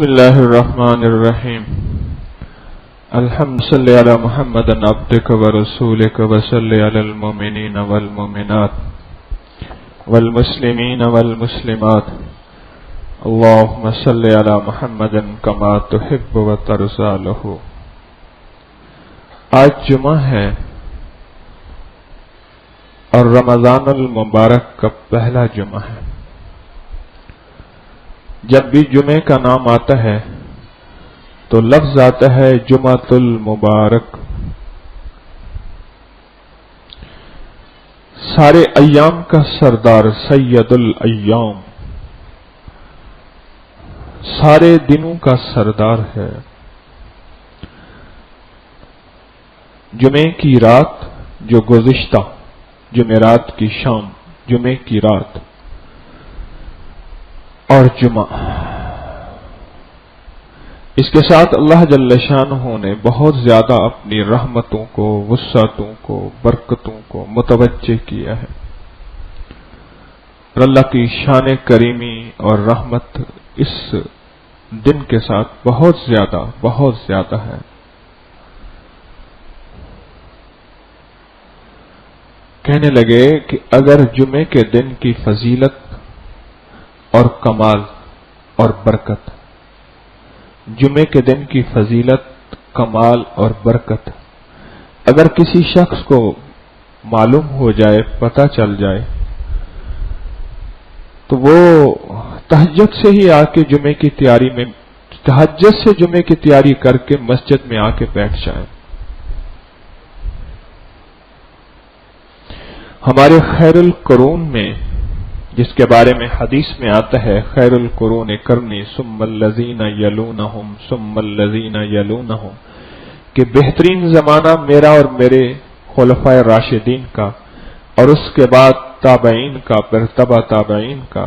الله الرحمن الرحيم الحمد صل على محمد عبدك ورسولك وصل على المؤمنين والمؤمنات والمسلمين والمسلمات اللهم صل على محمد كما تحب وترضى له. آج جمعہ ہے اور رمضان المبارک کا پہلا جمعہ ہے. جب بھی جمعے کا نام آتا ہے تو لفظ آتا ہے جمعۃ المبارک. سارے ایام کا سردار سید الایام، سارے دنوں کا سردار ہے. جمعے کی رات جو گزشتہ، جمعرات کی شام، جمعے کی رات اور جمعہ، اس کے ساتھ اللہ جل شانہ نے بہت زیادہ اپنی رحمتوں کو، وسعتوں کو، برکتوں کو متوجہ کیا ہے. اور اللہ کی شان کریمی اور رحمت اس دن کے ساتھ بہت زیادہ ہے. کہنے لگے کہ اگر جمعے کے دن کی فضیلت اور کمال اور برکت، جمعے کے دن کی فضیلت، کمال اور برکت اگر کسی شخص کو معلوم ہو جائے، پتہ چل جائے، تو وہ تہجد سے ہی آ کے تہجد سے جمعے کی تیاری کر کے مسجد میں آ کے بیٹھ جائے. ہمارے خیر القرون میں، جس کے بارے میں حدیث میں آتا ہے خیر القرون قرنی ثم الذین یلونہم ثم الذین یلونہم، کہ بہترین زمانہ میرا اور میرے خلفائے راشدین کا، اور اس کے بعد تابعین کا، پھر تبع تابعین کا.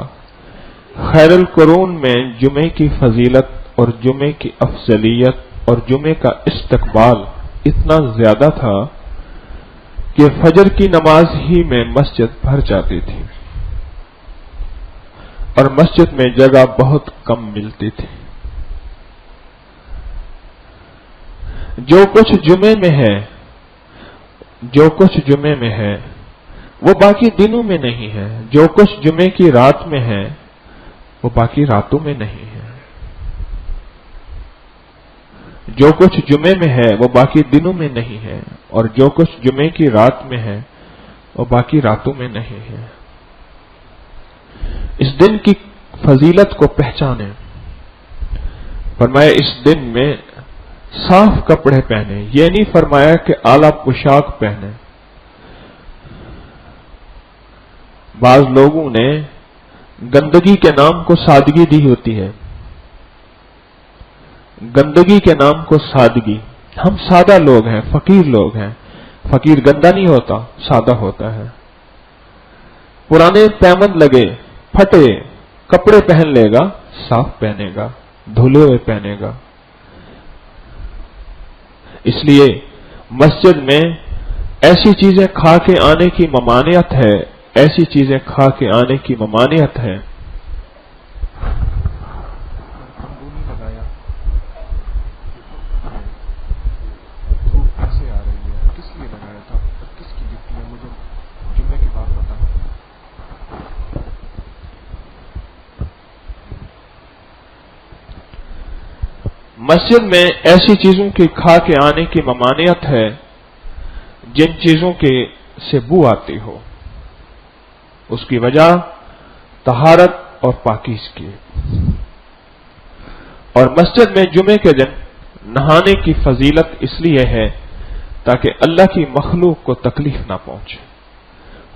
خیر القرون میں جمعے کی فضیلت اور جمعے کی افضلیت اور جمعے کا استقبال اتنا زیادہ تھا کہ فجر کی نماز ہی میں مسجد بھر جاتی تھی اور مسجد میں جگہ بہت کم ملتی تھی. جو کچھ جمعے میں ہے وہ باقی دنوں میں نہیں ہے. جو کچھ جمعے کی رات میں ہے وہ باقی راتوں میں نہیں ہے. جو کچھ جمعے میں ہے وہ باقی دنوں میں نہیں ہے، اور جو کچھ جمعے کی رات میں ہے وہ باقی راتوں میں نہیں ہے. اس دن کی فضیلت کو پہچانیں. فرمایا اس دن میں صاف کپڑے پہنے، یہ نہیں فرمایا کہ اعلی پوشاک پہنے. بعض لوگوں نے گندگی کے نام کو سادگی دی ہوتی ہے. گندگی کے نام کو سادگی. ہم سادہ لوگ ہیں، فقیر لوگ ہیں. فقیر گندا نہیں ہوتا، سادہ ہوتا ہے. پرانے پیمند لگے، پھٹے کپڑے پہن لے گا، صاف پہنے گا، دھلے ہوئے پہنے گا. اس لیے مسجد میں ایسی چیزیں کھا کے آنے کی ممانعت ہے، ایسی چیزیں کھا کے آنے کی ممانعت ہے. مسجد میں ایسی چیزوں کی کھا کے آنے کی ممانعت ہے جن چیزوں کے سے بو آتی ہو. اس کی وجہ طہارت اور پاکیزگی. اور مسجد میں جمعے کے دن نہانے کی فضیلت اس لیے ہے تاکہ اللہ کی مخلوق کو تکلیف نہ پہنچے.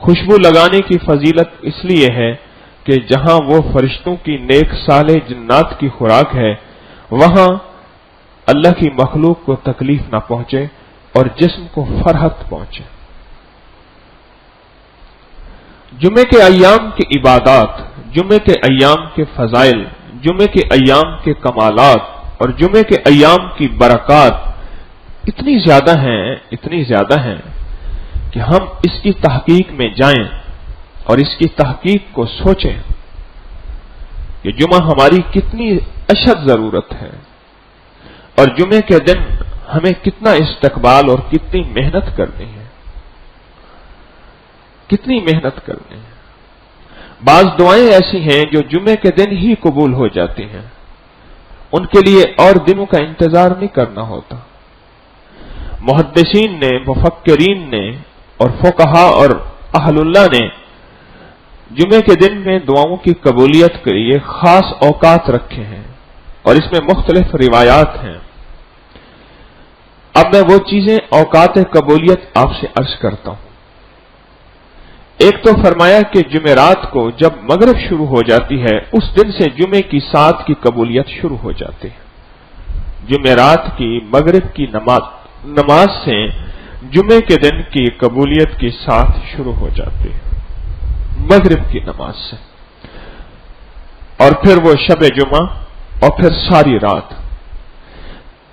خوشبو لگانے کی فضیلت اس لیے ہے کہ جہاں وہ فرشتوں کی نیک صالح جنات کی خوراک ہے، وہاں اللہ کی مخلوق کو تکلیف نہ پہنچے اور جسم کو فرحت پہنچے. جمعے کے ایام کی عبادات، جمعے کے ایام کے فضائل، جمعے کے ایام کے کمالات اور جمعے کے ایام کی برکات اتنی زیادہ ہیں کہ ہم اس کی تحقیق میں جائیں اور اس کی تحقیق کو سوچیں کہ جمعہ ہماری کتنی اشد ضرورت ہے اور جمعے کے دن ہمیں کتنا استقبال اور کتنی محنت کرنی ہے، کتنی محنت کرنی ہے۔ بعض دعائیں ایسی ہیں جو جمعے کے دن ہی قبول ہو جاتی ہیں، ان کے لیے اور دنوں کا انتظار نہیں کرنا ہوتا۔ محدثین نے، مفکرین نے اور فقہا اور اہل اللہ نے جمعے کے دن میں دعاؤں کی قبولیت کے لیے خاص اوقات رکھے ہیں اور اس میں مختلف روایات ہیں۔ اب میں وہ چیزیں اوقات قبولیت آپ سے عرض کرتا ہوں۔ ایک تو فرمایا کہ جمعرات کو جب مغرب شروع ہو جاتی ہے اس دن سے جمعے کی سات کی قبولیت شروع ہو جاتی ہے۔ جمعرات کی مغرب کی نماز سے جمعے کے دن کی قبولیت کی سات شروع ہو جاتی ہے، مغرب کی نماز سے، اور پھر وہ شب جمعہ اور پھر ساری رات۔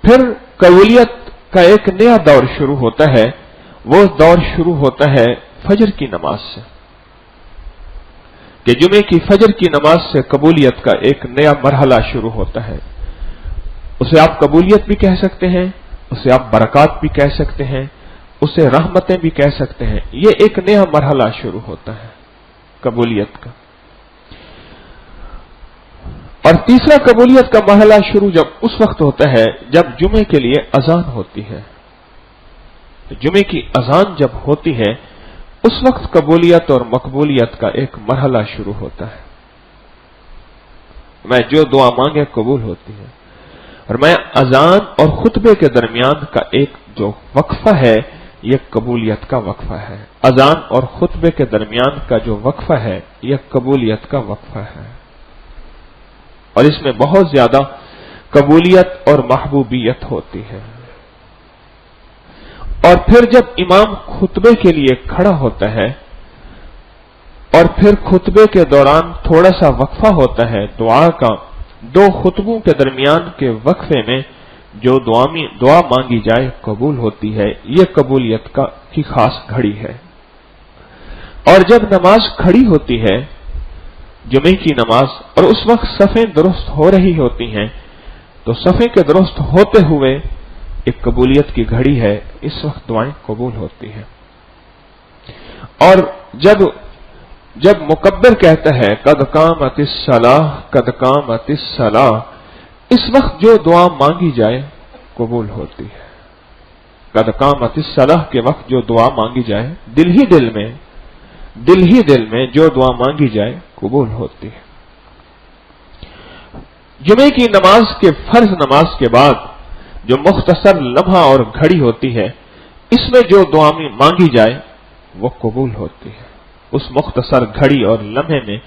پھر قبولیت کا ایک نیا دور شروع ہوتا ہے، وہ دور شروع ہوتا ہے فجر کی نماز سے، کہ جمعے کی فجر کی نماز سے قبولیت کا ایک نیا مرحلہ شروع ہوتا ہے۔ اسے آپ قبولیت بھی کہہ سکتے ہیں، اسے آپ برکات بھی کہہ سکتے ہیں، اسے رحمتیں بھی کہہ سکتے ہیں۔ یہ ایک نیا مرحلہ شروع ہوتا ہے قبولیت کا۔ اور تیسرا قبولیت کا مرحلہ شروع جب اس وقت ہوتا ہے جب جمعے کے لیے اذان ہوتی ہے۔ جمعے کی اذان جب ہوتی ہے اس وقت قبولیت اور مقبولیت کا ایک مرحلہ شروع ہوتا ہے۔ میں جو دعا مانگے قبول ہوتی ہے۔ اور میں اذان اور خطبے کے درمیان کا ایک جو وقفہ ہے یہ قبولیت کا وقفہ ہے۔ اذان اور خطبے کے درمیان کا جو وقفہ ہے یہ قبولیت کا وقفہ ہے، اور اس میں بہت زیادہ قبولیت اور محبوبیت ہوتی ہے۔ اور پھر جب امام خطبے کے لیے کھڑا ہوتا ہے اور پھر خطبے کے دوران تھوڑا سا وقفہ ہوتا ہے دعا کا، دو خطبوں کے درمیان کے وقفے میں جو دعا مانگی جائے قبول ہوتی ہے، یہ قبولیت کی خاص گھڑی ہے۔ اور جب نماز کھڑی ہوتی ہے جمعے کی نماز اور اس وقت صفیں درست ہو رہی ہوتی ہیں تو صفیں کے درست ہوتے ہوئے ایک قبولیت کی گھڑی ہے، اس وقت دعائیں قبول ہوتی ہیں۔ اور جب مکبر کہتا ہے قد قامت الصلاۃ قد قامت الصلاۃ، اس وقت جو دعا مانگی جائے قبول ہوتی ہے۔ قد قامت الصلاۃ کے وقت جو دعا مانگی جائے دل ہی دل میں جو دعا مانگی جائے قبول ہوتی ہے۔ جمعے کی نماز کے فرض نماز کے بعد جو مختصر لمحہ اور گھڑی ہوتی ہے اس میں جو دعا مانگی جائے وہ قبول ہوتی ہے۔ اس مختصر گھڑی اور لمحے میں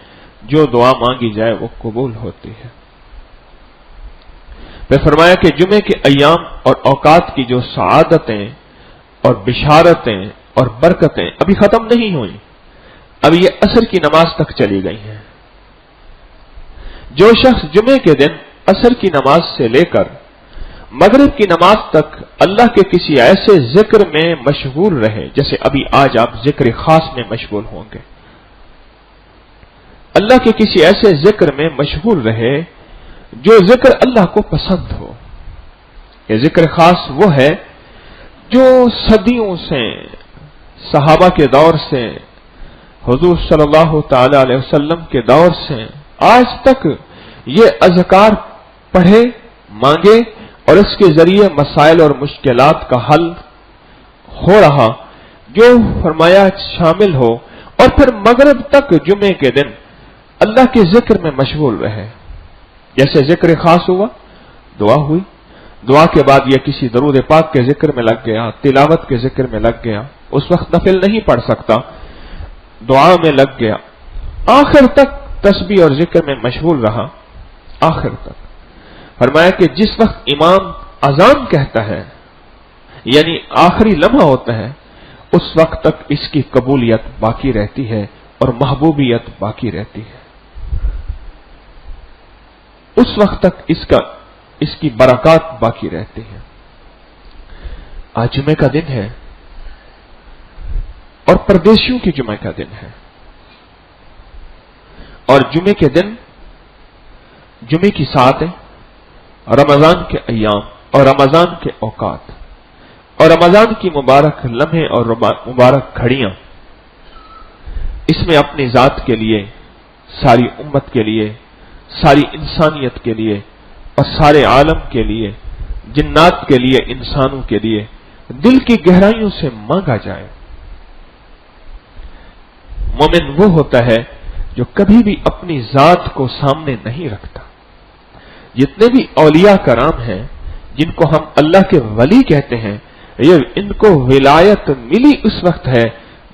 جو دعا مانگی جائے وہ قبول ہوتی ہے۔ پھر فرمایا کہ جمعے کے ایام اور اوقات کی جو سعادتیں اور بشارتیں اور برکتیں ابھی ختم نہیں ہوئیں، اب یہ عصر کی نماز تک چلی گئی ہیں۔ جو شخص جمعے کے دن عصر کی نماز سے لے کر مغرب کی نماز تک اللہ کے کسی ایسے ذکر میں مشغول رہے، جیسے ابھی آج آپ ذکر خاص میں مشغول ہوں گے، اللہ کے کسی ایسے ذکر میں مشغول رہے جو ذکر اللہ کو پسند ہو۔ یہ ذکر خاص وہ ہے جو صدیوں سے صحابہ کے دور سے حضور صلی اللہ تعالی علیہ وسلم کے دور سے آج تک یہ اذکار پڑھے، مانگے اور اس کے ذریعے مسائل اور مشکلات کا حل ہو رہا، جو فرمایا شامل ہو، اور پھر مغرب تک جمعے کے دن اللہ کے ذکر میں مشغول رہے۔ جیسے ذکر خاص ہوا، دعا ہوئی، دعا کے بعد یہ کسی درود پاک کے ذکر میں لگ گیا، تلاوت کے ذکر میں لگ گیا، اس وقت نفل نہیں پڑھ سکتا، دعا میں لگ گیا، آخر تک تسبیح اور ذکر میں مشغول رہا، آخر تک۔ فرمایا کہ جس وقت امام اذان کہتا ہے یعنی آخری لمحہ ہوتا ہے اس وقت تک اس کی قبولیت باقی رہتی ہے اور محبوبیت باقی رہتی ہے، اس وقت تک اس کی برکات باقی رہتی ہے۔ آج جمعے کا دن ہے اور پردیسیوں کی جمعے کا دن ہے، اور جمعے کے دن جمعے کی ساتیں، رمضان کے ایام اور رمضان کے اوقات اور رمضان کی مبارک لمحے اور مبارک گھڑیاں، اس میں اپنی ذات کے لیے، ساری امت کے لیے، ساری انسانیت کے لیے اور سارے عالم کے لیے، جنات کے لیے، انسانوں کے لیے دل کی گہرائیوں سے مانگا جائے۔ مومن وہ ہوتا ہے جو کبھی بھی اپنی ذات کو سامنے نہیں رکھتا۔ جتنے بھی اولیاء کرام ہیں جن کو ہم اللہ کے ولی کہتے ہیں، یہ ان کو ولایت ملی اس وقت ہے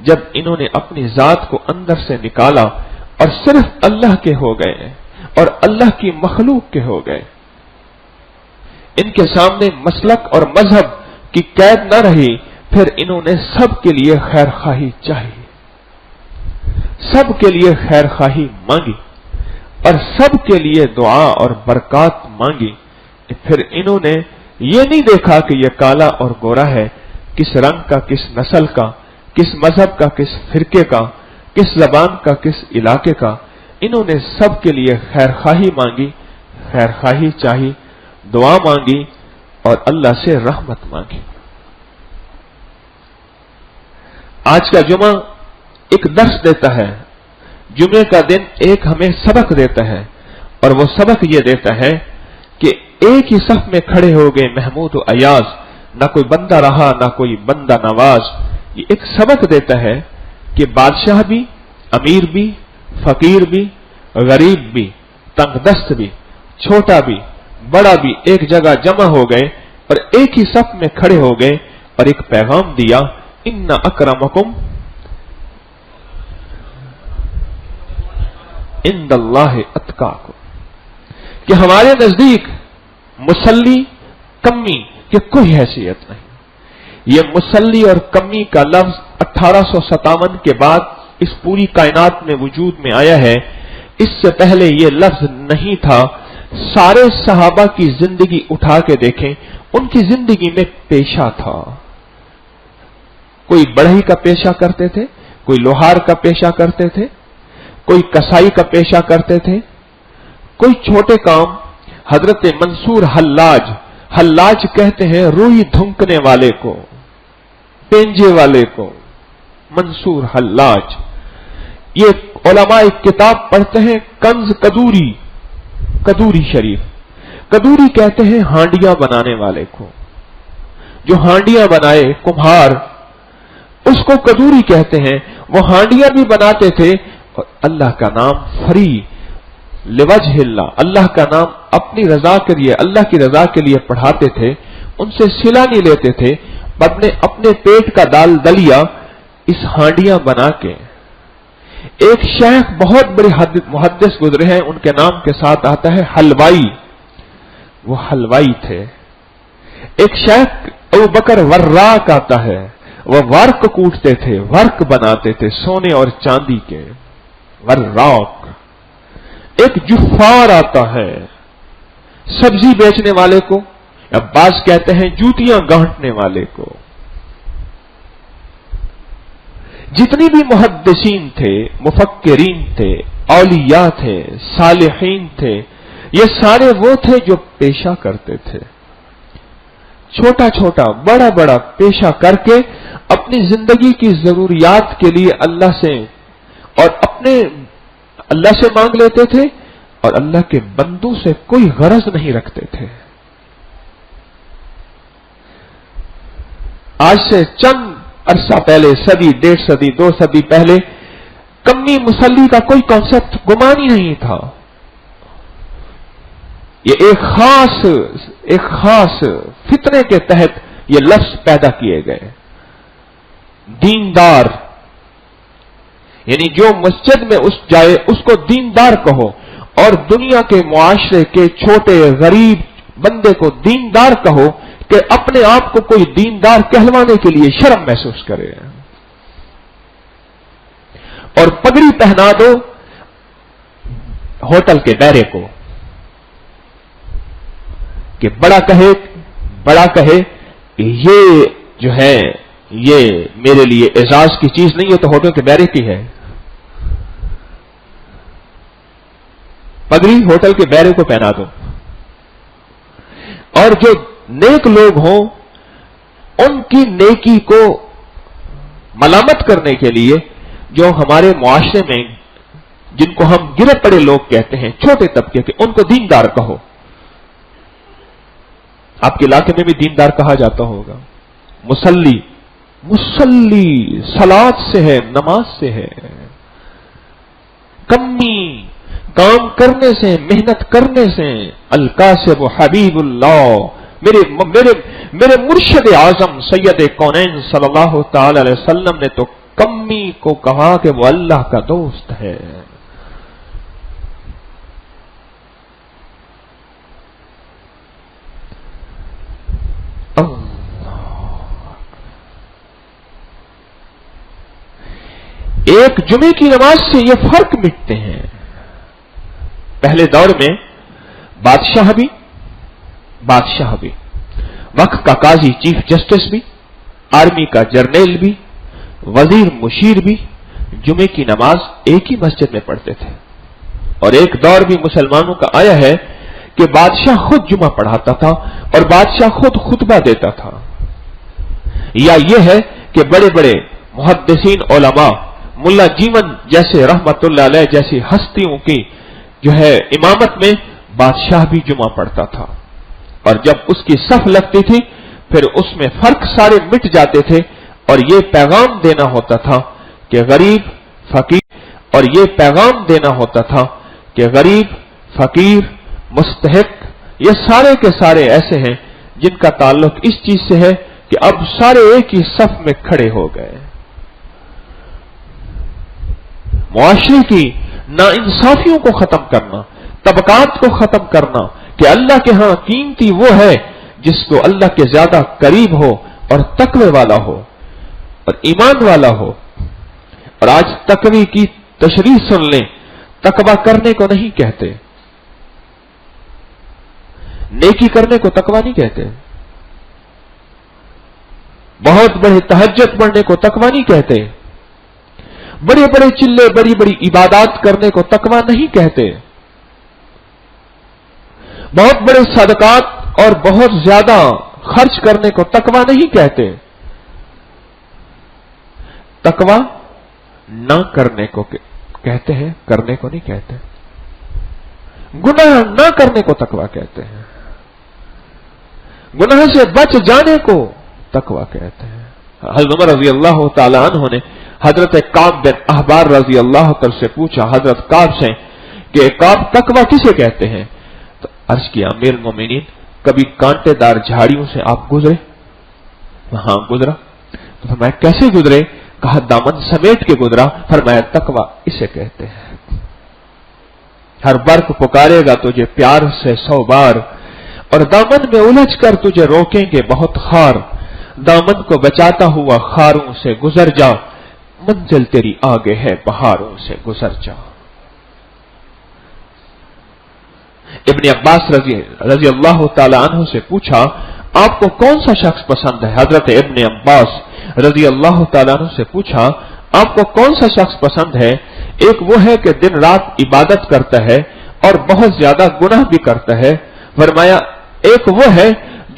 جب انہوں نے اپنی ذات کو اندر سے نکالا اور صرف اللہ کے ہو گئے اور اللہ کی مخلوق کے ہو گئے۔ ان کے سامنے مسلک اور مذہب کی قید نہ رہی، پھر انہوں نے سب کے لیے خیر خواہی چاہی، سب کے لیے خیر خواہی مانگی اور سب کے لیے دعا اور برکات مانگی۔ پھر انہوں نے یہ نہیں دیکھا کہ یہ کالا اور گورا ہے، کس رنگ کا، کس نسل کا، کس مذہب کا، کس فرقے کا، کس زبان کا، کس علاقے کا۔ انہوں نے سب کے لیے خیر خواہی مانگی، خیر خواہی چاہی، دعا مانگی اور اللہ سے رحمت مانگی۔ آج کا جمعہ ایک درس دیتا ہے، جمعے کا دن ایک ہمیں سبق دیتا ہے، اور وہ سبق یہ دیتا ہے کہ ایک ہی صف میں کھڑے ہو گئے محمود و ایاز، نہ کوئی بندہ رہا نہ کوئی بندہ نواز۔ یہ ایک سبق دیتا ہے کہ بادشاہ بھی، امیر بھی، فقیر بھی، غریب بھی، تنگ دست بھی، چھوٹا بھی، بڑا بھی ایک جگہ جمع ہو گئے اور ایک ہی صف میں کھڑے ہو گئے اور ایک پیغام دیا، ان اکرمکم عند اللہ اتقاکم، کہ ہمارے نزدیک مسلی کمی کی کوئی حیثیت نہیں۔ یہ مسلی اور کمی کا لفظ 1857 کے بعد اس پوری کائنات میں وجود میں آیا ہے، اس سے پہلے یہ لفظ نہیں تھا۔ سارے صحابہ کی زندگی اٹھا کے دیکھیں، ان کی زندگی میں پیشہ تھا۔ کوئی بڑھئی کا پیشہ کرتے تھے، کوئی لوہار کا پیشہ کرتے تھے، کوئی کسائی کا پیشہ کرتے تھے، کوئی چھوٹے کام۔ حضرت منصور حلاج کہتے ہیں روئی دھنکنے والے کو، پینجے والے کو، منصور حلاج۔ یہ علماء ایک کتاب پڑھتے ہیں کنز کدوری شریف۔ کدوری کہتے ہیں ہانڈیاں بنانے والے کو، جو ہانڈیاں بنائے کمہار، اس کو کدوری کہتے ہیں۔ وہ ہانڈیاں بھی بناتے تھے اور اللہ کا نام فری لوجہ اللہ، اللہ کا نام اپنی رضا کے لیے، اللہ کی رضا کے لیے پڑھاتے تھے۔ ان سے صلہ نہیں لیتے تھے، اپنے پیٹ کا دلیا اس ہانڈیاں بنا کے۔ ایک شیخ بہت بڑے محدث گزرے ہیں، ان کے نام کے ساتھ آتا ہے حلوائی، وہ حلوائی تھے۔ ایک شیخ ابو بکر وراق آتا ہے، وہ ورق کوٹتے تھے، ورق بناتے تھے سونے اور چاندی کے، وراق۔ ایک جفار آتا ہے، سبزی بیچنے والے کو، یا بعض کہتے ہیں جوتیاں گانٹنے والے کو۔ جتنی بھی محدثین تھے، مفکرین تھے، اولیاء تھے، صالحین تھے، یہ سارے وہ تھے جو پیشہ کرتے تھے، چھوٹا چھوٹا بڑا بڑا پیشہ کر کے اپنی زندگی کی ضروریات کے لیے اللہ سے مانگ لیتے تھے اور اللہ کے بندوں سے کوئی غرض نہیں رکھتے تھے۔ آج سے چند عرصہ پہلے، صدی، 1.5 صدی، 2 صدی پہلے، کمی مسلی کا کوئی کانسیپٹ گمان ہی نہیں تھا۔ یہ ایک خاص فتنے کے تحت یہ لفظ پیدا کیے گئے۔ دیندار، یعنی جو مسجد میں جائے اس کو دیندار کہو، اور دنیا کے معاشرے کے چھوٹے غریب بندے کو دیندار کہو کہ اپنے آپ کو کوئی دیندار کہلوانے کے لیے شرم محسوس کرے، اور پگڑی پہنا دو ہوٹل کے بیرے کو کہ بڑا کہے کہ یہ جو ہے یہ میرے لیے اعزاز کی چیز نہیں ہے، تو ہوٹل کے بیرے کی ہے۔ پگڑی ہوٹل کے بیرے کو پہنا دو. اور جو نیک لوگ ہوں ان کی نیکی کو ملامت کرنے کے لیے جو ہمارے معاشرے میں جن کو ہم گرے پڑے لوگ کہتے ہیں، چھوٹے طبقے کے، ان کو دیندار کہو. آپ کے علاقے میں بھی دیندار کہا جاتا ہوگا. مصلی صلاۃ سے ہے، نماز سے ہے. کمی کام کرنے سے، محنت کرنے سے. الکاسب حبیب اللہ، میرے مرشد اعظم سید کونین صلی اللہ تعالی علیہ وسلم نے تو کمی کو کہا کہ وہ اللہ کا دوست ہے. ایک جمعے کی نماز سے یہ فرق مٹتے ہیں. پہلے دور میں بادشاہ بھی، وقت کا قاضی چیف جسٹس بھی، آرمی کا جرنیل بھی، وزیر مشیر بھی جمعے کی نماز ایک ہی مسجد میں پڑھتے تھے. اور ایک دور بھی مسلمانوں کا آیا ہے کہ بادشاہ خود جمعہ پڑھاتا تھا اور بادشاہ خود خطبہ دیتا تھا. یا یہ ہے کہ بڑے بڑے محدثین علماء، ملا جیون جیسے رحمت اللہ علیہ جیسی ہستیوں کی جو ہے امامت میں بادشاہ بھی جمعہ پڑھتا تھا. اور جب اس کی صف لگتی تھی پھر اس میں فرق سارے مٹ جاتے تھے اور یہ پیغام دینا ہوتا تھا کہ غریب فقیر، اور یہ پیغام دینا ہوتا تھا کہ غریب فقیر مستحق یہ سارے کے سارے ایسے ہیں جن کا تعلق اس چیز سے ہے کہ اب سارے ایک ہی صف میں کھڑے ہو گئے. معاشرے کی ناانصافیوں کو ختم کرنا، طبقات کو ختم کرنا کہ اللہ کے ہاں قیمتی وہ ہے جس کو اللہ کے زیادہ قریب ہو اور تقوی والا ہو اور ایمان والا ہو. اور آج تقوی کی تشریح سن لیں، تقوی کرنے کو نہیں کہتے، نیکی کرنے کو تقوی نہیں کہتے، بہت بڑے تہجد پڑھنے کو تقوی نہیں کہتے، بڑے بڑے چلے بڑی بڑی عبادات کرنے کو تقوی نہیں کہتے، بہت بڑے صدقات اور بہت زیادہ خرچ کرنے کو تقوی نہیں کہتے. تقوی نہ کرنے کو کہتے ہیں، کرنے کو نہیں کہتے. گناہ نہ کرنے کو تقوی کہتے ہیں، گناہ سے بچ جانے کو تقوی کہتے ہیں. حضرت عمر رضی اللہ تعالی عنہ نے حضرت کعب بن احبار رضی اللہ تعالی سے پوچھا، حضرت کعب سے، کہ کعب تقوی کسے کہتے ہیں؟ تو عرض کیا، امیر المومنین کبھی کانٹے دار جھاڑیوں سے آپ گزرے؟ ہاں گزرا. تو فرمایا کیسے گزرے؟ کہا دامن سمیٹ کے گزرا. فرمایا تقوی اسے کہتے ہیں. ہر برق پکارے گا تجھے پیار سے 100 بار، اور دامن میں الجھ کر تجھے روکیں گے بہت خار. دامن کو بچاتا ہوا خاروں سے گزر جا، منزل تیری آگے ہے پہاڑوں سے گزر جا. ابن عباس رضی اللہ تعالی عنہ سے پوچھا، آپ کو کون سا شخص پسند ہے؟ حضرت ابن عباس رضی اللہ تعالی عنہ سے پوچھا، آپ کو کون سا شخص پسند ہے؟ ایک وہ ہے کہ دن رات عبادت کرتا ہے اور بہت زیادہ گناہ بھی کرتا ہے. فرمایا ایک وہ ہے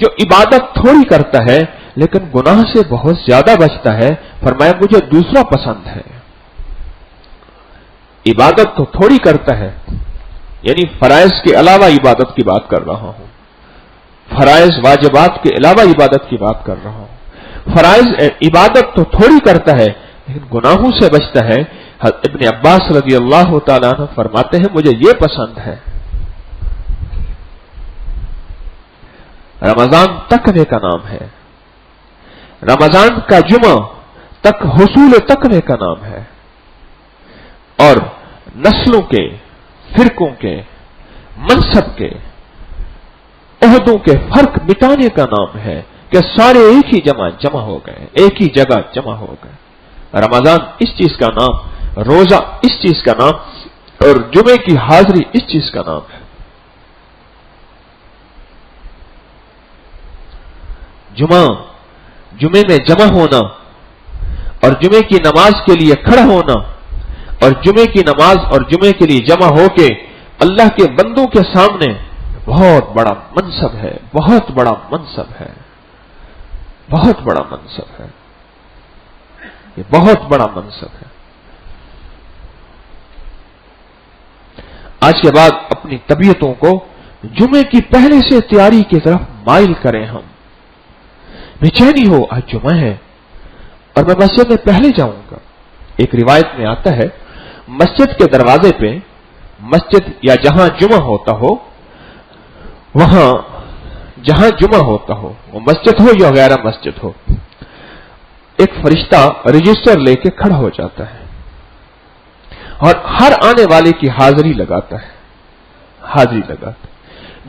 جو عبادت تھوڑی کرتا ہے لیکن گناہ سے بہت زیادہ بچتا ہے. فرمایا مجھے دوسرا پسند ہے. عبادت تو تھوڑی کرتا ہے، یعنی فرائض کے علاوہ عبادت کی بات کر رہا ہوں، فرائض واجبات کے علاوہ عبادت کی بات کر رہا ہوں. فرائض عبادت تو تھوڑی کرتا ہے لیکن گناہوں سے بچتا ہے. ابن عباس رضی اللہ تعالیٰ عنہ فرماتے ہیں مجھے یہ پسند ہے. رمضان تقوی کا نام ہے، رمضان کا جمعہ تک حصول تقوی کا نام ہے، اور نسلوں کے، فرقوں کے، منصب کے، عہدوں کے فرق مٹانے کا نام ہے کہ سارے ایک ہی جمع ہو گئے، ایک ہی جگہ جمع ہو گئے. رمضان اس چیز کا نام، روزہ اس چیز کا نام، اور جمعے کی حاضری اس چیز کا نام ہے. جمعے میں جمع ہونا اور جمعے کی نماز کے لیے کھڑا ہونا اور جمعے کی نماز اور جمعے کے لیے جمع ہو کے اللہ کے بندوں کے سامنے بہت بڑا منصب ہے، بہت بڑا منصب ہے، بہت بڑا منصب ہے، یہ بہت بڑا منصب ہے۔ آج کے بعد اپنی طبیعتوں کو جمعے کی پہلے سے تیاری کی طرف مائل کریں، ہم بے چینی ہو، آج جمعہ ہے اور میں مسجد میں پہلے جاؤں گا۔ ایک روایت میں آتا ہے مسجد کے دروازے پہ، مسجد یا جہاں جمعہ ہوتا ہو، وہاں جہاں جمعہ ہوتا ہو، وہ مسجد ہو یا غیر مسجد ہو، ایک فرشتہ رجسٹر لے کے کھڑا ہو جاتا ہے اور ہر آنے والے کی حاضری لگاتا ہے، حاضری لگاتا ہے۔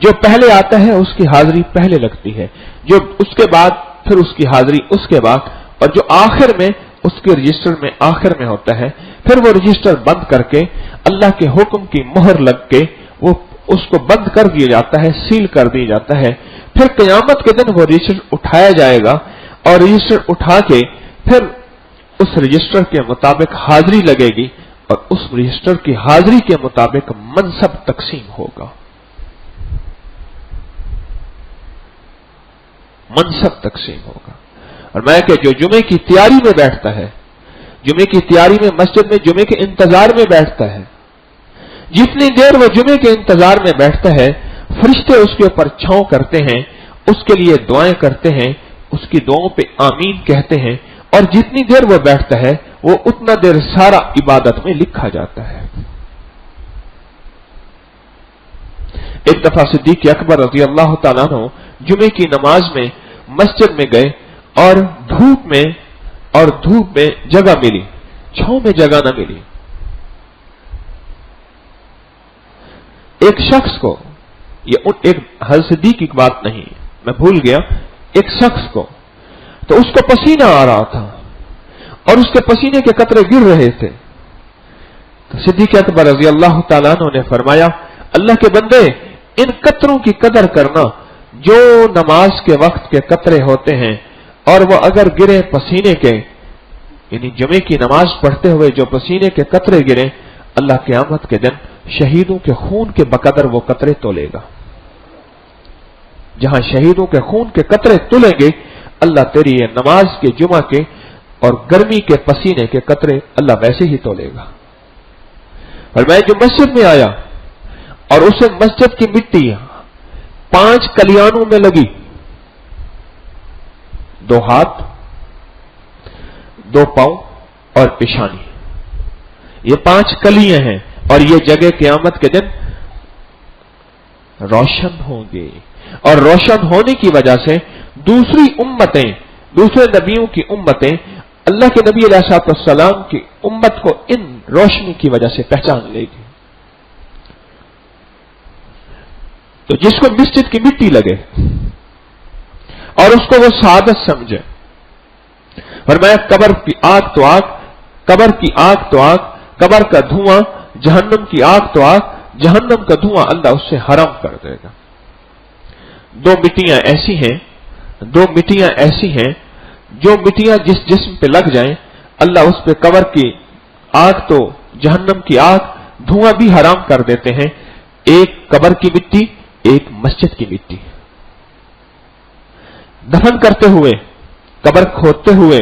جو پہلے آتا ہے اس کی حاضری پہلے لگتی ہے، جو اس کے بعد پھر اس کی حاضری اس کے بعد، اور جو آخر میں اس کے رجسٹر میں آخر میں ہوتا ہے، پھر وہ رجسٹر بند کر کے اللہ کے حکم کی مہر لگ کے وہ اس کو بند کر دیا جاتا ہے، سیل کر دیا جاتا ہے۔ پھر قیامت کے دن وہ رجسٹر اٹھایا جائے گا اور رجسٹر اٹھا کے پھر اس رجسٹر کے مطابق حاضری لگے گی اور اس رجسٹر کی حاضری کے مطابق منصب تقسیم ہوگا، منصب تقسیم ہوگا۔ اور میں کہ جو جمعے کی تیاری میں بیٹھتا ہے، جمعے کی تیاری میں مسجد میں جمعے کے انتظار میں بیٹھتا ہے، جتنی دیر وہ جمعے کے انتظار میں بیٹھتا ہے فرشتے اس کے اوپر چھاؤں کرتے ہیں، اس کے لیے دعائیں کرتے ہیں، اس کی دعاؤں پہ آمین کہتے ہیں، اور جتنی دیر وہ بیٹھتا ہے وہ اتنا دیر سارا عبادت میں لکھا جاتا ہے۔ ایک دفعہ صدیق اکبر رضی اللہ تعالیٰ عنہ جمعے کی نماز میں مسجد میں گئے اور دھوپ میں جگہ ملی، چھاؤں میں جگہ نہ ملی۔ ایک شخص کو، یہ ایک حضرت صدیق کی بات نہیں، میں بھول گیا، ایک شخص کو تو اس کو پسینہ آ رہا تھا اور اس کے پسینے کے قطرے گر رہے تھے، تو صدیق اکبر رضی اللہ تعالیٰ عنہ نے فرمایا اللہ کے بندے ان قطروں کی قدر کرنا، جو نماز کے وقت کے قطرے ہوتے ہیں اور وہ اگر گرے پسینے کے، یعنی جمعے کی نماز پڑھتے ہوئے جو پسینے کے قطرے گرے، اللہ قیامت کے دن شہیدوں کے خون کے بقدر وہ قطرے تولے گا۔ جہاں شہیدوں کے خون کے قطرے تلیں گے، اللہ تیری یہ نماز کے جمعہ کے اور گرمی کے پسینے کے قطرے اللہ ویسے ہی تولے گا۔ اور میں جو مسجد میں آیا اور اسے مسجد کی مٹی 5 کلیانوں میں لگی، 2 ہاتھ، 2 پاؤں اور پیشانی، یہ 5 کلیاں ہیں، اور یہ جگہ قیامت کے دن روشن ہوں گے، اور روشن ہونے کی وجہ سے دوسری امتیں، دوسرے نبیوں کی امتیں اللہ کے نبی علیہ السلام کی امت کو ان روشنی کی وجہ سے پہچان لے گی۔ تو جس کو مسجد کی مٹی لگے اور اس کو وہ سعادت سمجھے، اور میں قبر کی آگ تو آگ، قبر کی آگ تو آگ، قبر کا دھواں، جہنم کی آگ تو آگ، جہنم کا دھواں اللہ اس سے حرام کر دے گا۔ 2 مٹیاں ایسی ہیں جو مٹیاں جس جسم پہ لگ جائیں اللہ اس پہ قبر کی آگ تو جہنم کی آگ، دھواں بھی حرام کر دیتے ہیں۔ ایک قبر کی مٹی، ایک مسجد کی مٹی۔ دفن کرتے ہوئے، قبر کھودتے ہوئے،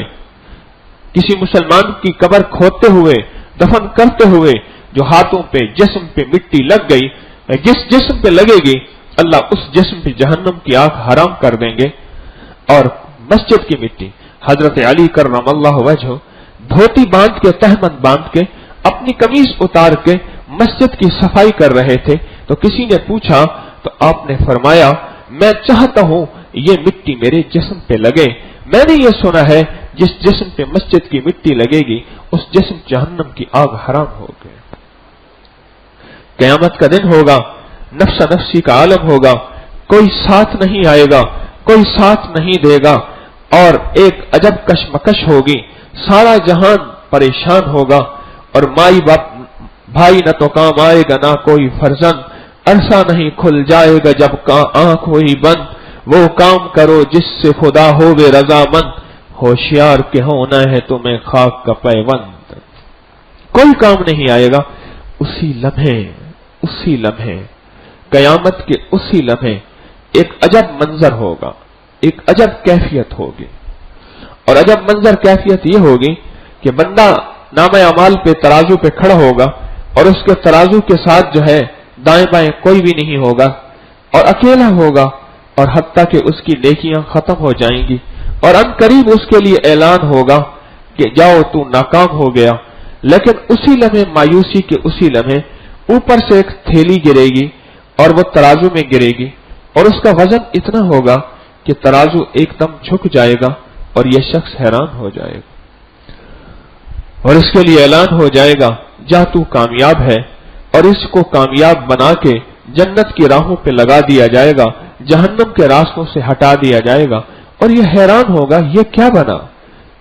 کسی مسلمان کی قبر کھودتے ہوئے، دفن کرتے ہوئے جو ہاتھوں پہ جسم پہ مٹی لگ گئی، جس جسم پہ لگے گی اللہ اس جسم پہ جہنم کی آگ حرام کر دیں گے۔ اور مسجد کی مٹی، حضرت علی کرم اللہ وجہہ دھوتی باندھ کے، تہمت باندھ کے، اپنی قمیض اتار کے مسجد کی صفائی کر رہے تھے، تو کسی نے پوچھا تو آپ نے فرمایا میں چاہتا ہوں یہ مٹی میرے جسم پہ لگے، میں نے یہ سنا ہے جس جسم پہ مسجد کی مٹی لگے گی اس جسم جہنم کی آگ حرام ہو گئے۔ قیامت کا دن ہوگا، نفس نفسی کا عالم ہوگا، کوئی ساتھ نہیں آئے گا، کوئی ساتھ نہیں دے گا، اور ایک عجب کشمکش ہوگی، سارا جہان پریشان ہوگا، اور مائی باپ بھائی نہ تو کام آئے گا نہ کوئی فرزند، عرصہ نہیں کھل جائے گا جب کا آنکھ ہوئی بند، وہ کام کرو جس سے خدا ہووے رضامند، ہوشیار کے ہونا ہے تمہیں خاک کا پیوند۔ کوئی کام نہیں آئے گا، اسی لمحے اسی لمحے، قیامت کے اسی لمحے ایک عجب منظر ہوگا، ایک عجب کیفیت ہوگی. اور عجب منظر کیفیت یہ ہوگی کہ بندہ نامہ اعمال پہ ترازو پہ کھڑا ہوگا اور اس کے ترازو کے ساتھ جو ہے دائیں بائیں کوئی بھی نہیں ہوگا اور اکیلا ہوگا، اور حتیٰ کہ اس کی نیکیاں ختم ہو جائیں گی اور ان قریب اس کے لیے اعلان ہوگا کہ جاؤ تو ناکام ہو گیا. لیکن اسی لمحے، مایوسی کے اسی لمحے، اوپر سے ایک تھیلی گرے گی اور وہ ترازو میں گرے گی اور اس کا وزن اتنا ہوگا کہ ترازو ایک دم جھک جائے گا اور یہ شخص حیران ہو جائے گا اور اس کے لیے اعلان ہو جائے گا جا تو کامیاب ہے، اور اس کو کامیاب بنا کے جنت کی راہوں پہ لگا دیا جائے گا، جہنم کے راستوں سے ہٹا دیا جائے گا. اور یہ حیران ہوگا یہ کیا بنا،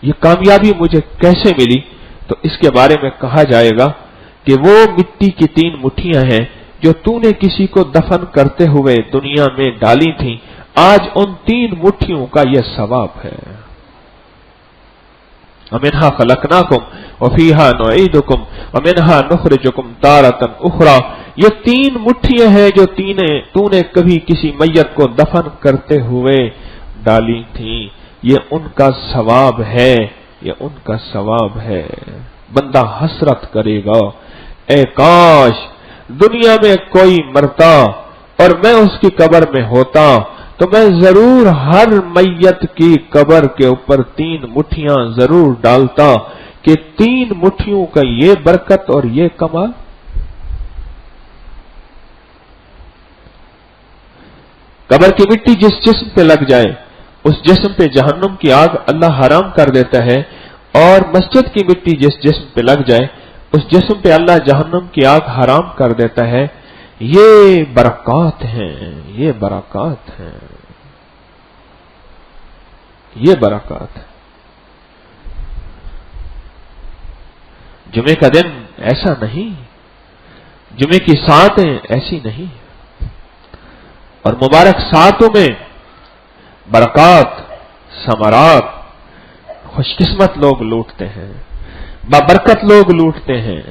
یہ کامیابی مجھے کیسے ملی؟ تو اس کے بارے میں کہا جائے گا کہ وہ مٹی کی 3 مٹھیاں ہیں جو تو نے کسی کو دفن کرتے ہوئے دنیا میں ڈالی تھیں، آج ان 3 مٹھیوں کا یہ ثواب ہے. وَمِنْهَا خَلَقْنَاكُمْ وَفِيهَا نُعِيدُكُمْ وَمِنْهَا نُخْرِجُكُمْ تَارَةً أُخْرَى. یہ 3 مٹھیاں ہیں جو تو نے کبھی کسی میت کو دفن کرتے ہوئے ڈالی تھیں، یہ ان کا ثواب ہے، یہ ان کا ثواب ہے. بندہ حسرت کرے گا، اے کاش دنیا میں کوئی مرتا اور میں اس کی قبر میں ہوتا تو میں ضرور ہر میت کی قبر کے اوپر 3 مٹھیاں ضرور ڈالتا کہ 3 مٹھیوں کا یہ برکت اور یہ کمال. قبر کی مٹی جس جسم پہ لگ جائے اس جسم پہ جہنم کی آگ اللہ حرام کر دیتا ہے، اور مسجد کی مٹی جس جسم پہ لگ جائے اس جسم پہ اللہ جہنم کی آگ حرام کر دیتا ہے. یہ برکات ہیں، یہ برکات ہیں، یہ برکات ہے. جمعے کا دن ایسا نہیں، جمعے کی ساعتیں ایسی نہیں، اور مبارک ساعتوں میں برکات، ثمرات خوش قسمت لوگ لوٹتے ہیں، بابرکت لوگ لوٹتے ہیں،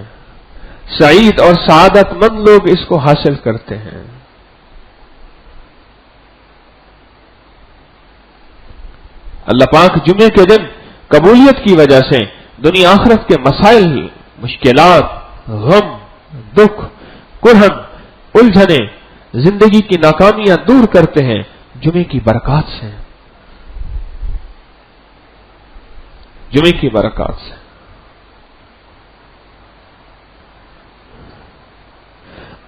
سعید اور سعادت مند لوگ اس کو حاصل کرتے ہیں. اللہ پاک جمعے کے دن قبولیت کی وجہ سے دنیا آخرت کے مسائل، مشکلات، غم، دکھ، کرہن، الجھنیں، زندگی کی ناکامیاں دور کرتے ہیں جمعے کی برکات سے، جمعے کی برکات سے.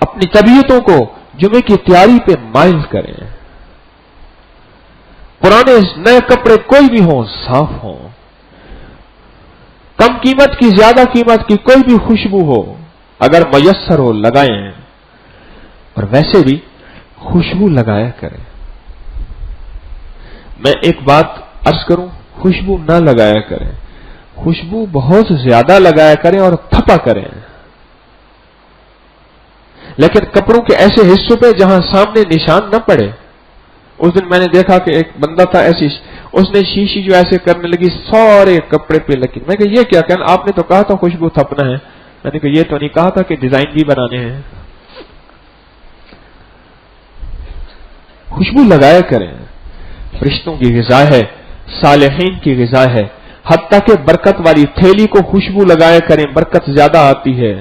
اپنی طبیعتوں کو جمعے کی تیاری پہ مائل کریں. پرانے نئے کپڑے کوئی بھی ہوں صاف ہوں، کم قیمت کی زیادہ قیمت کی کوئی بھی خوشبو ہو اگر میسر ہو لگائیں، اور ویسے بھی خوشبو لگایا کریں. میں ایک بات عرض کروں، خوشبو نہ لگایا کریں، خوشبو بہت زیادہ لگایا کریں اور تھپا کریں، لیکن کپڑوں کے ایسے حصوں پہ جہاں سامنے نشان نہ پڑے. اس دن میں نے دیکھا کہ ایک بندہ تھا ایسی، اس نے شیشی جو ایسے کرنے لگی سارے کپڑے پہ لگی. میں کہ یہ کیا کہنا، آپ نے تو کہا تھا خوشبو تھپنا ہے. میں نے کہا یہ تو نہیں کہا تھا کہ ڈیزائن بھی بنانے ہیں. خوشبو لگایا کریں، فرشتوں کی غذا ہے، صالحین کی غذا ہے. حتیٰ کہ برکت والی تھیلی کو خوشبو لگایا کریں، برکت زیادہ آتی ہے.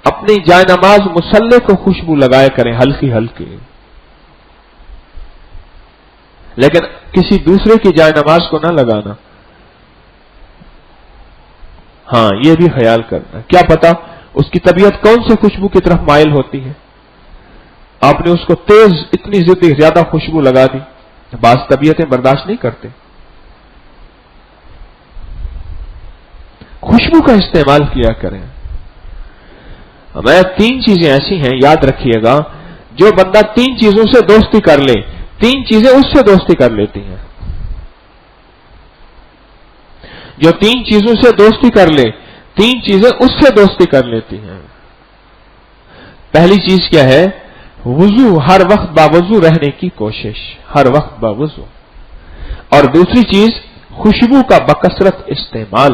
اپنی جائے نماز مصلے کو خوشبو لگایا کریں، ہلکی ہلکی. لیکن کسی دوسرے کی جائے نماز کو نہ لگانا. ہاں یہ بھی خیال کرنا، کیا پتا اس کی طبیعت کون سے خوشبو کی طرف مائل ہوتی ہے. آپ نے اس کو تیز اتنی زیادہ خوشبو لگا دی، بعض طبیعتیں برداشت نہیں کرتے. خوشبو کا استعمال کیا کریں. میں 3 چیزیں ایسی ہیں یاد رکھیے گا، جو بندہ 3 چیزوں سے دوستی کر لے 3 چیزیں اس سے دوستی کر لیتی ہیں. جو 3 چیزوں سے دوستی کر لے 3 چیزیں اس سے دوستی کر لیتی ہیں. پہلی چیز کیا ہے؟ وضو، ہر وقت باوضو رہنے کی کوشش، ہر وقت باوضو. اور دوسری چیز خوشبو کا بکثرت استعمال.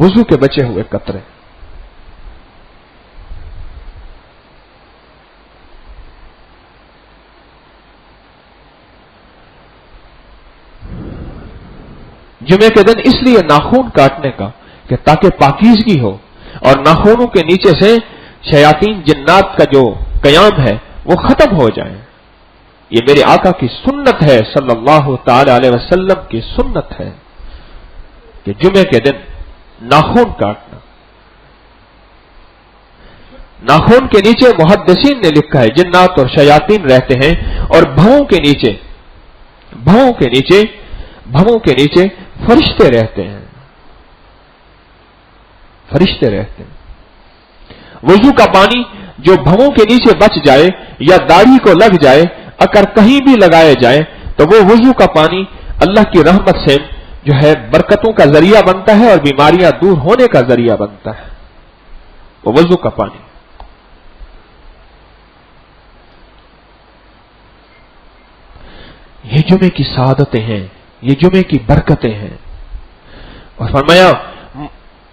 وضو کے بچے ہوئے قطرے. جمعے کے دن اس لیے ناخون کاٹنے کا کہ تاکہ پاکیزگی ہو اور ناخونوں کے نیچے سے شیاطین جنات کا جو قیام ہے وہ ختم ہو جائے. یہ میرے آقا کی سنت ہے صلی اللہ تعالی علیہ وسلم کی سنت ہے کہ جمعے کے دن ناخون کاٹنا. ناخون کے نیچے محدثین نے لکھا ہے جنات اور شیاطین رہتے ہیں اور بھووں کے نیچے فرشتے رہتے ہیں. وضو کا پانی جو بھووں کے نیچے بچ جائے یا داڑھی کو لگ جائے، اگر کہیں بھی لگایا جائے تو وہ وضو کا پانی اللہ کی رحمت سے جو ہے برکتوں کا ذریعہ بنتا ہے اور بیماریاں دور ہونے کا ذریعہ بنتا ہے. وہ وضو کا پانی. یہ جمعے کی سعادتیں ہیں، یہ جمعے کی برکتیں ہیں. اور فرمایا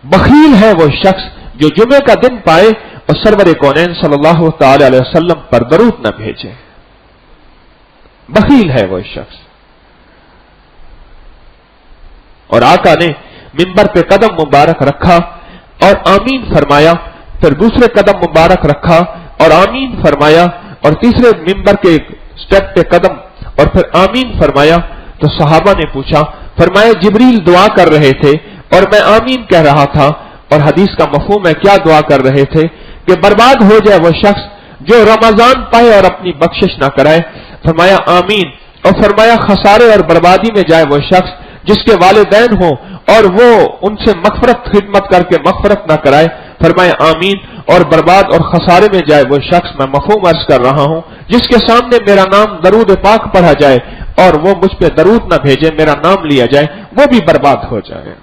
بخیل ہے وہ شخص جو جمعے کا دن پائے اور سرور کونین صلی اللہ تعالی علیہ وسلم پر درود نہ بھیجے. بخیل ہے وہ شخص. اور آقا نے منبر پہ قدم مبارک رکھا اور آمین فرمایا، پھر دوسرے قدم مبارک رکھا اور آمین فرمایا، اور تیسرے منبر کے سٹیپ پہ قدم اور پھر آمین فرمایا. تو صحابہ نے پوچھا، فرمایا جبریل دعا کر رہے تھے اور میں آمین کہہ رہا تھا، اور حدیث کا مفہوم ہے کیا دعا کر رہے تھے کہ برباد ہو جائے وہ شخص جو رمضان پائے اور اپنی بخشش نہ کرائے. فرمایا آمین. اور فرمایا خسارے اور بربادی میں جائے وہ شخص جس کے والدین ہوں اور وہ ان سے خدمت کر کے مغفرت نہ کرائے. فرمایا آمین. اور برباد اور خسارے میں جائے وہ شخص، میں مفہوم عرض کر رہا ہوں، جس کے سامنے میرا نام درود پاک پڑھا جائے اور وہ مجھ پہ درود نہ بھیجے، میرا نام لیا جائے، وہ بھی برباد ہو جائے.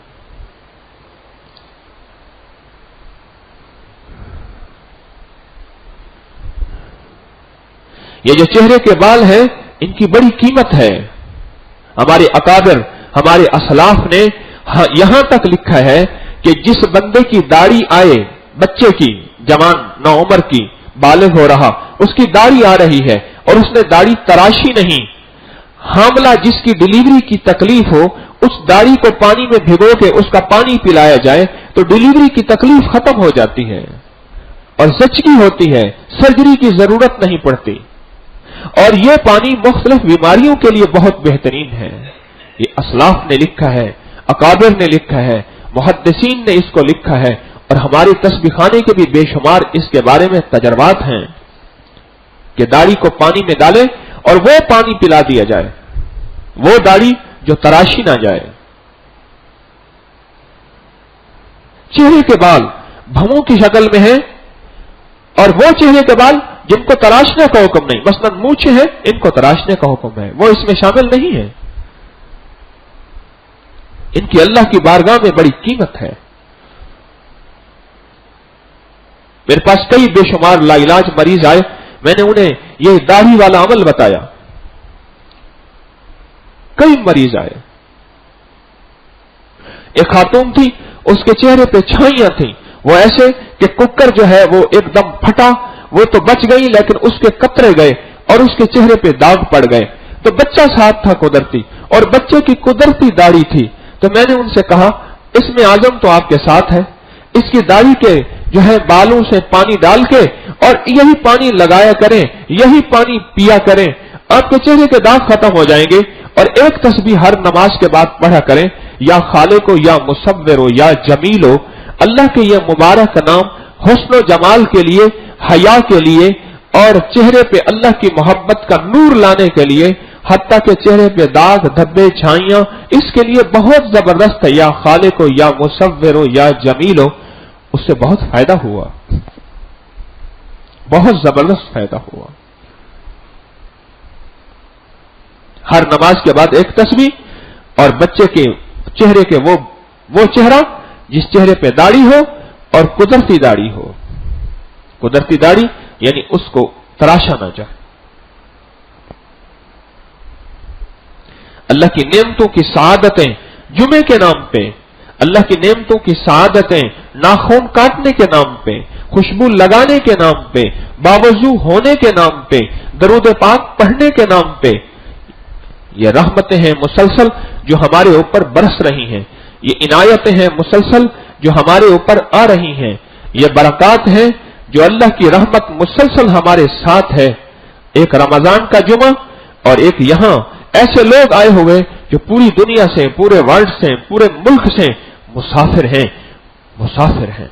یہ جو چہرے کے بال ہیں ان کی بڑی قیمت ہے. ہمارے اکابر، ہمارے اسلاف نے یہاں تک لکھا ہے کہ جس بندے کی داڑھی آئے، بچے کی، جوان نوعمر کی، بالغ ہو رہا، اس کی داڑھی آ رہی ہے اور اس نے داڑھی تراشی نہیں، حاملہ جس کی ڈیلیوری کی تکلیف ہو، اس داڑھی کو پانی میں بھگو کے اس کا پانی پلایا جائے تو ڈیلیوری کی تکلیف ختم ہو جاتی ہے اور زچگی ہوتی ہے، سرجری کی ضرورت نہیں پڑتی. اور یہ پانی مختلف بیماریوں کے لیے بہت بہترین ہے. یہ اسلاف نے لکھا ہے، اکابر نے لکھا ہے، محدثین نے اس کو لکھا ہے، اور ہمارے تسبیح خانے کے بھی بے شمار اس کے بارے میں تجربات ہیں کہ داڑھی کو پانی میں ڈالے اور وہ پانی پلا دیا جائے، وہ داڑھی جو تراشی نہ جائے. چہرے کے بال بھووں کی شکل میں ہیں اور وہ چہرے کے بال جن کو تراشنے کا حکم نہیں، مثلا مونچھیں ہیں، ان کو تراشنے کا حکم ہے، وہ اس میں شامل نہیں ہے. ان کی اللہ کی بارگاہ میں بڑی قیمت ہے. میرے پاس کئی بے شمار لا علاج مریض آئے، میں نے انہیں یہ داڑھی والا عمل بتایا. کئی مریض آئے. ایک خاتون تھی، اس کے چہرے پہ چھائیاں تھیں، وہ ایسے کہ ککر جو ہے وہ ایک دم پھٹا، وہ تو بچ گئی لیکن اس کے قطرے گئے اور اس کے چہرے پہ داغ پڑ گئے. تو بچہ ساتھ تھا قدرتی، اور بچے کی قدرتی داڑھی تھی. تو میں نے ان سے کہا اس میں اعظم تو آپ کے ساتھ ہے، اس کی داڑھی کے جو ہے بالوں سے پانی ڈال کے اور یہی پانی لگایا کریں، یہی پانی پیا کریں، آپ کے چہرے کے داغ ختم ہو جائیں گے. اور ایک تسبیح ہر نماز کے بعد پڑھا کریں، یا خالق ہو یا مصور ہو یا جمیل ہو، اللہ کے یہ مبارک نام حسن و جمال کے لیے، حیا کے لیے اور چہرے پہ اللہ کی محبت کا نور لانے کے لیے، حتیٰ کہ چہرے پہ داغ دھبے چھائیاں، اس کے لیے بہت زبردست ہے. یا خالق ہو یا مصور ہو یا جمیل ہو، اس سے بہت فائدہ ہوا، بہت زبردست فائدہ ہوا. ہر نماز کے بعد ایک تسبیح، اور بچے کے چہرے کے وہ چہرہ جس چہرے پہ داڑھی ہو اور قدرتی داڑھی ہو. قدرتی داڑھی یعنی اس کو تراشا نہ جائے. اللہ کی نعمتوں کی سعادتیں جمعے کے نام پہ اللہ کی نعمتوں کی سعادتیں ناخن کاٹنے کے نام پہ، خوشبو لگانے کے نام پہ، باوضو ہونے کے نام پہ، درود پاک پڑھنے کے نام پہ، یہ رحمتیں ہیں مسلسل جو ہمارے اوپر برس رہی ہیں، یہ عنایتیں ہیں مسلسل جو ہمارے اوپر آ رہی ہیں، یہ برکات ہیں جو اللہ کی رحمت مسلسل ہمارے ساتھ ہے۔ ایک رمضان کا جمعہ اور ایک یہاں ایسے لوگ آئے ہوئے جو پوری دنیا سے، پورے ورلڈ سے، پورے ملک سے مسافر ہیں۔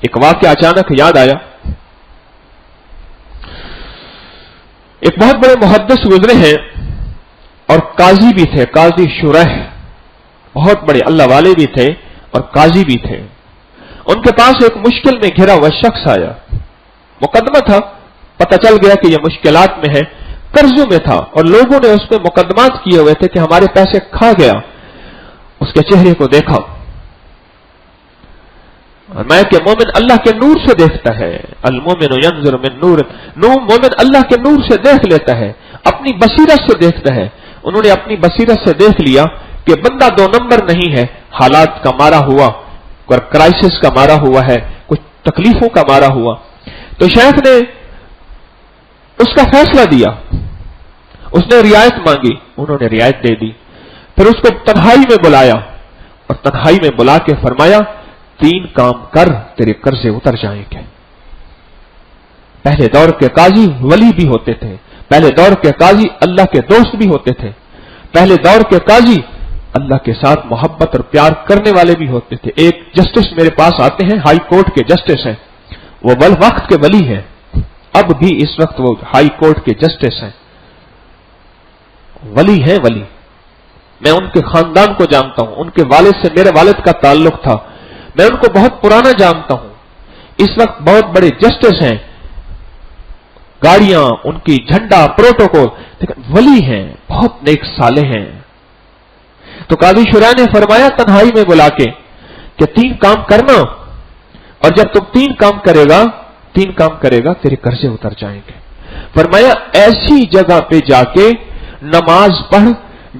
ایک واقعہ اچانک یاد آیا، ایک بہت بڑے محدث گزرے ہیں اور قاضی بھی تھے، قاضی شریح، بہت بڑے اللہ والے بھی تھے اور قاضی بھی تھے۔ ان کے پاس ایک مشکل میں گھرا ہوا شخص آیا، مقدمہ تھا، پتہ چل گیا کہ یہ مشکلات میں ہے، قرضوں میں تھا اور لوگوں نے اس پہ مقدمات کیے ہوئے تھے کہ ہمارے پیسے کھا گیا۔ اس کے چہرے کو دیکھا اور میں کہ مومن اللہ کے نور سے دیکھتا ہے، المومن ینظر من نور، مومن اللہ کے نور سے دیکھ لیتا ہے، اپنی بصیرت سے دیکھتا ہے۔ انہوں نے اپنی بصیرت سے دیکھ لیا کہ بندہ دو نمبر نہیں ہے، حالات کا مارا ہوا، کرائسس کا مارا ہوا ہے، کچھ تکلیفوں کا مارا ہوا۔ تو شیخ نے اس کا فیصلہ دیا، اس نے رعایت مانگی، انہوں نے رعایت دے دی۔ پھر اس کو تنہائی میں بلایا اور تنہائی میں بلا کے فرمایا 3 کام کر تیرے قرضے اتر جائیں گے۔ پہلے دور کے قاضی ولی بھی ہوتے تھے، پہلے دور کے قاضی اللہ کے دوست بھی ہوتے تھے، پہلے دور کے قاضی اللہ کے ساتھ محبت اور پیار کرنے والے بھی ہوتے تھے۔ ایک جسٹس میرے پاس آتے ہیں، ہائی کورٹ کے جسٹس ہیں، وہ وقت کے ولی ہیں، اب بھی اس وقت وہ ہائی کورٹ کے جسٹس ہیں، ولی ہیں ولی۔ میں ان کے خاندان کو جانتا ہوں، ان کے والد سے میرے والد کا تعلق تھا، میں ان کو بہت پرانا جانتا ہوں، اس وقت بہت بڑے جسٹس ہیں، گاڑیاں ان کی، جھنڈا، پروٹوکول، لیکن ولی ہیں، بہت نیک صالح ہیں۔ تو قاضی شریح نے فرمایا تنہائی میں بلا کے کہ 3 کام کرنا، اور جب تم 3 کام کرے گا تیرے قرضے اتر جائیں گے۔ فرمایا ایسی جگہ پہ جا کے نماز پڑھ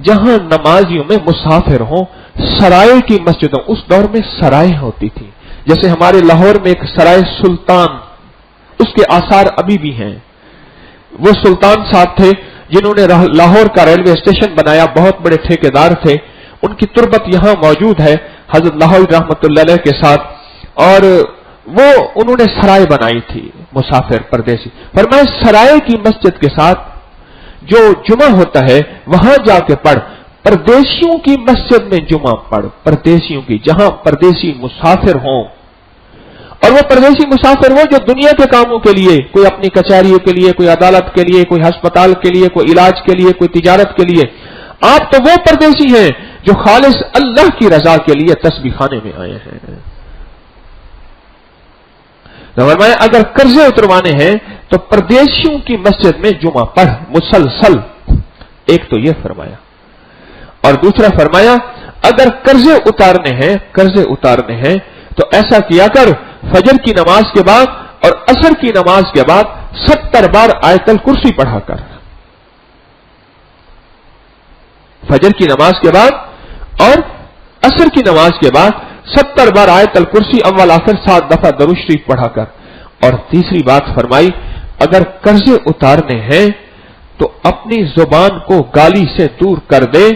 جہاں نمازیوں میں مسافر ہوں، سرائے کی مسجدوں، اس دور میں سرائے ہوتی تھی، جیسے ہمارے لاہور میں ایک سرائے سلطان، اس کے آثار ابھی بھی ہیں۔ وہ سلطان صاحب تھے جنہوں نے لاہور کا ریلوے اسٹیشن بنایا، بہت بڑے ٹھیکیدار تھے، ان کی تربت یہاں موجود ہے حضرت لاہوری رحمت اللہ علیہ کے ساتھ، اور وہ انہوں نے سرائے بنائی تھی، مسافر پردیسی۔ فرمایا سرائے کی مسجد کے ساتھ جو جمعہ ہوتا ہے وہاں جا کے پڑھ، پردیسیوں کی مسجد میں جمعہ پڑھ، پردیسیوں کی، جہاں پردیسی مسافر ہوں، اور وہ پردیسی مسافر وہ جو دنیا کے کاموں کے لیے، کوئی اپنی کچہریوں کے لیے، کوئی عدالت کے لیے، کوئی ہسپتال کے لیے، کوئی علاج کے لیے، کوئی تجارت کے لیے۔ آپ تو وہ پردیسی ہیں جو خالص اللہ کی رضا کے لیے تسبیح خانے میں آئے ہیں۔ فرمایا اگر قرضے اتروانے ہیں تو پردیسیوں کی مسجد میں جمعہ پڑھ مسلسل، ایک تو یہ فرمایا، اور دوسرا فرمایا اگر قرضے اتارنے ہیں تو ایسا کیا کر فجر کی نماز کے بعد اور عصر کی نماز کے بعد 70 بار آیت الکرسی پڑھا کر، فجر کی نماز کے بعد اور عصر کی نماز کے بعد 70 بار آیت الکرسی اول آخر 7 دفعہ درود شریف پڑھا کر۔ اور تیسری بات فرمائی اگر قرضے اتارنے ہیں تو اپنی زبان کو گالی سے دور کر دے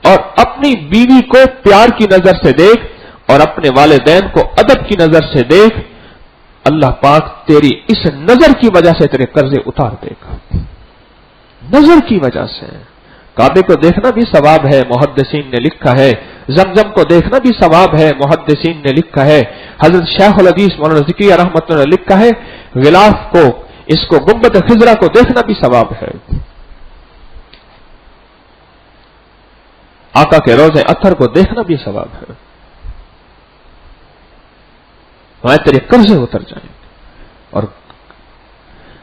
اور اپنی بیوی کو پیار کی نظر سے دیکھ اور اپنے والدین کو ادب کی نظر سے دیکھ، اللہ پاک تیری اس نظر کی وجہ سے تیرے قرضے اتار دے گا۔ نظر کی وجہ سے کعبے کو دیکھنا بھی ثواب ہے، محدثین نے لکھا ہے، زمزم کو دیکھنا بھی ثواب ہے، محدثین نے لکھا ہے، حضرت شیخ الحدیث مولانا ذکریہ رحمۃ اللہ نے لکھا ہے غلاف کو، اس کو گنبد خضرا کو دیکھنا بھی ثواب ہے، آقا کے روضہ اطہر کو دیکھنا بھی ثواب ہے، وہاں تیرے قرضے اتر جائیں گے۔ اور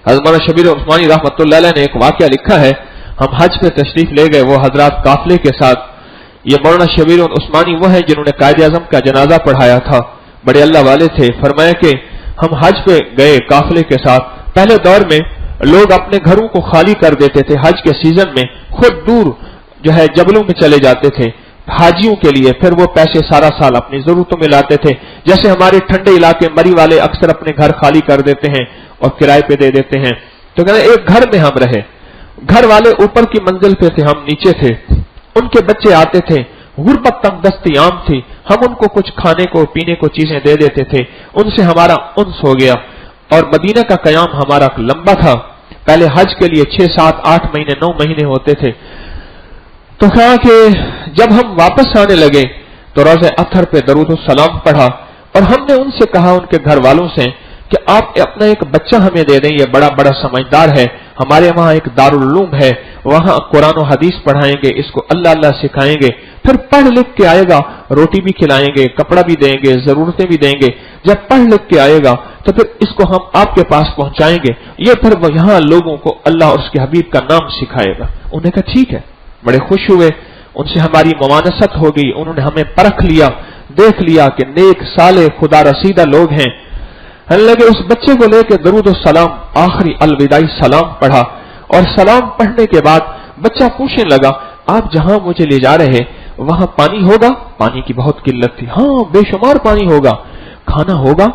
حضرت مولانا شبیر عثمانی رحمۃ اللہ علیہ نے ایک واقعہ لکھا ہے، ہم حج پہ تشریف لے گئے وہ حضرات قافلے کے ساتھ، یہ مولانا شبیر عثمانی وہ ہیں جنہوں نے قائد اعظم کا جنازہ پڑھایا تھا، بڑے اللہ والے تھے۔ فرمایا کہ ہم حج پہ گئے قافلے کے ساتھ، پہلے دور میں لوگ اپنے گھروں کو خالی کر دیتے تھے، حج کے سیزن میں خود دور جو ہے جبلوں میں چلے جاتے تھے، حاجیوں کے لیے، پھر وہ پیسے سارا سال اپنی ضرورتوں میں لاتے تھے. جیسے ہمارے ٹھنڈے علاقے مری والے اکثر اپنے گھر خالی کر دیتے ہیں اور کرائے پہ دے دیتے ہیں. تو کہتے ہیں ایک گھر میں ہم رہے، گھر والے اوپر کی منزل پہ تھے، ہم نیچے تھے. ان کے بچے آتے تھے، غربت تنگ دستی عام تھی، ہم ان کو کچھ کھانے کو پینے کو چیزیں دے دیتے تھے. ان سے ہمارا انس ہو گیا. اور مدینہ کا قیام ہمارا لمبا تھا. پہلے حج کے لیے 6 7 8 مہینے 9 مہینے ہوتے تھے. تو کہا کہ جب ہم واپس آنے لگے تو روضہ اطہر پہ درود و سلام پڑھا، اور ہم نے ان سے کہا، ان کے گھر والوں سے، کہ آپ اپنا ایک بچہ ہمیں دے دیں، یہ بڑا سمجھدار ہے، ہمارے وہاں ایک دارالعلوم ہے، وہاں قرآن و حدیث پڑھائیں گے، اس کو اللہ اللہ سکھائیں گے، پھر پڑھ لکھ کے آئے گا، روٹی بھی کھلائیں گے، کپڑا بھی دیں گے، ضرورتیں بھی دیں گے. جب پڑھ لکھ کے آئے گا تو پھر اس کو ہم آپ کے پاس پہنچائیں گے، یہ پھر وہ یہاں لوگوں کو اللہ اور اس کے حبیب کا نام سکھائے گا. انہوں نے کہا ٹھیک ہے. بڑے خوش ہوئے، ان سے ہماری ممانست ہو گئی. انہوں نے ہمیں پرکھ لیا، دیکھ لیا کہ نیک صالح خدا رسیدہ لوگ ہیں. لگے اس بچے کو لے کے درود و سلام، آخری الوداعی سلام پڑھا. اور سلام پڑھنے کے بعد بچہ پوچھنے لگا، آپ جہاں مجھے لے جا رہے وہاں پانی ہوگا؟ پانی کی بہت قلت تھی. ہاں بے شمار پانی ہوگا. کھانا ہوگا؟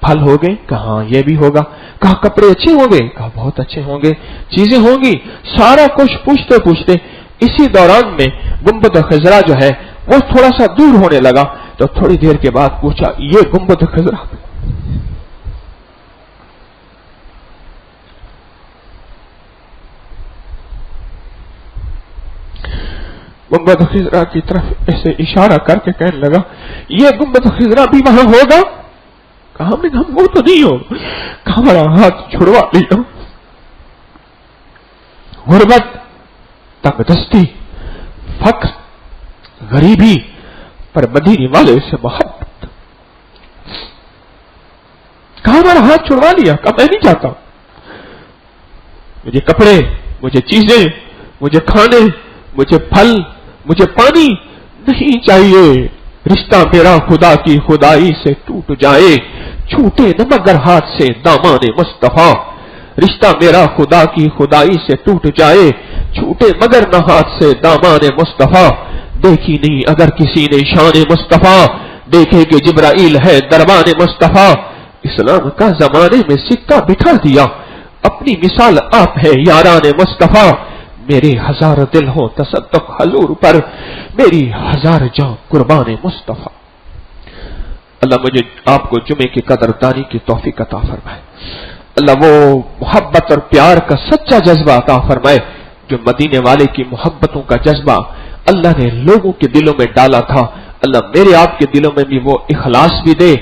پھل ہو گئے؟ کہا یہ بھی ہوگا. کہا کپڑے اچھے ہوں گے؟ کہا بہت اچھے ہوں گے. چیزیں ہوں گی؟ سارا کچھ پوچھتے پوچھتے اسی دوران میں گنبد خضرا جو ہے وہ تھوڑا سا دور ہونے لگا. تو تھوڑی دیر کے بعد پوچھا، یہ گنبد خضرا؟ گنبد خضرا کی طرف ایسے اشارہ کر کے کہنے لگا، یہ گنبد خضرا بھی وہاں ہوگا؟ کہا ہم نے کہا وہ تو نہیں ہوگا. کہا ہمارا ہاتھ چھڑوا لیا. غربت، تنگ دستی، فقر، غریبی، پر مدینے والے سے محبت. کہا ہمارا ہاتھ چھڑوا لیا. کہا میں نہیں چاہتا، مجھے کپڑے، مجھے چیزیں، مجھے کھانے، مجھے پھل، مجھے پانی نہیں چاہیے. رشتہ میرا خدا کی خدائی سے ٹوٹ جائے، چھوٹے نہ مگر ہاتھ سے دامان مصطفیٰ. رشتہ میرا خدا کی خدائی سے ٹوٹ جائے، چھوٹے مگر نہ ہاتھ سے دامان مصطفیٰ. دیکھی نہیں اگر کسی نے شان مصطفیٰ، دیکھے کہ جبرائیل ہے دربان مصطفیٰ. اسلام کا زمانے میں سکہ بٹھا دیا، اپنی مثال آپ ہے یاران مصطفیٰ. میرے 1000 دل ہو تصدق حضور پر، میری 1000 جان قربان مصطفیٰ. اللہ مجھے آپ کو جمعے کی قدردانی کی توفیق عطا فرمائے. اللہ وہ محبت اور پیار کا سچا جذبہ عطا فرمائے جو مدینے والے کی محبتوں کا جذبہ اللہ نے لوگوں کے دلوں میں ڈالا تھا. اللہ میرے آپ کے دلوں میں بھی وہ اخلاص بھی دے،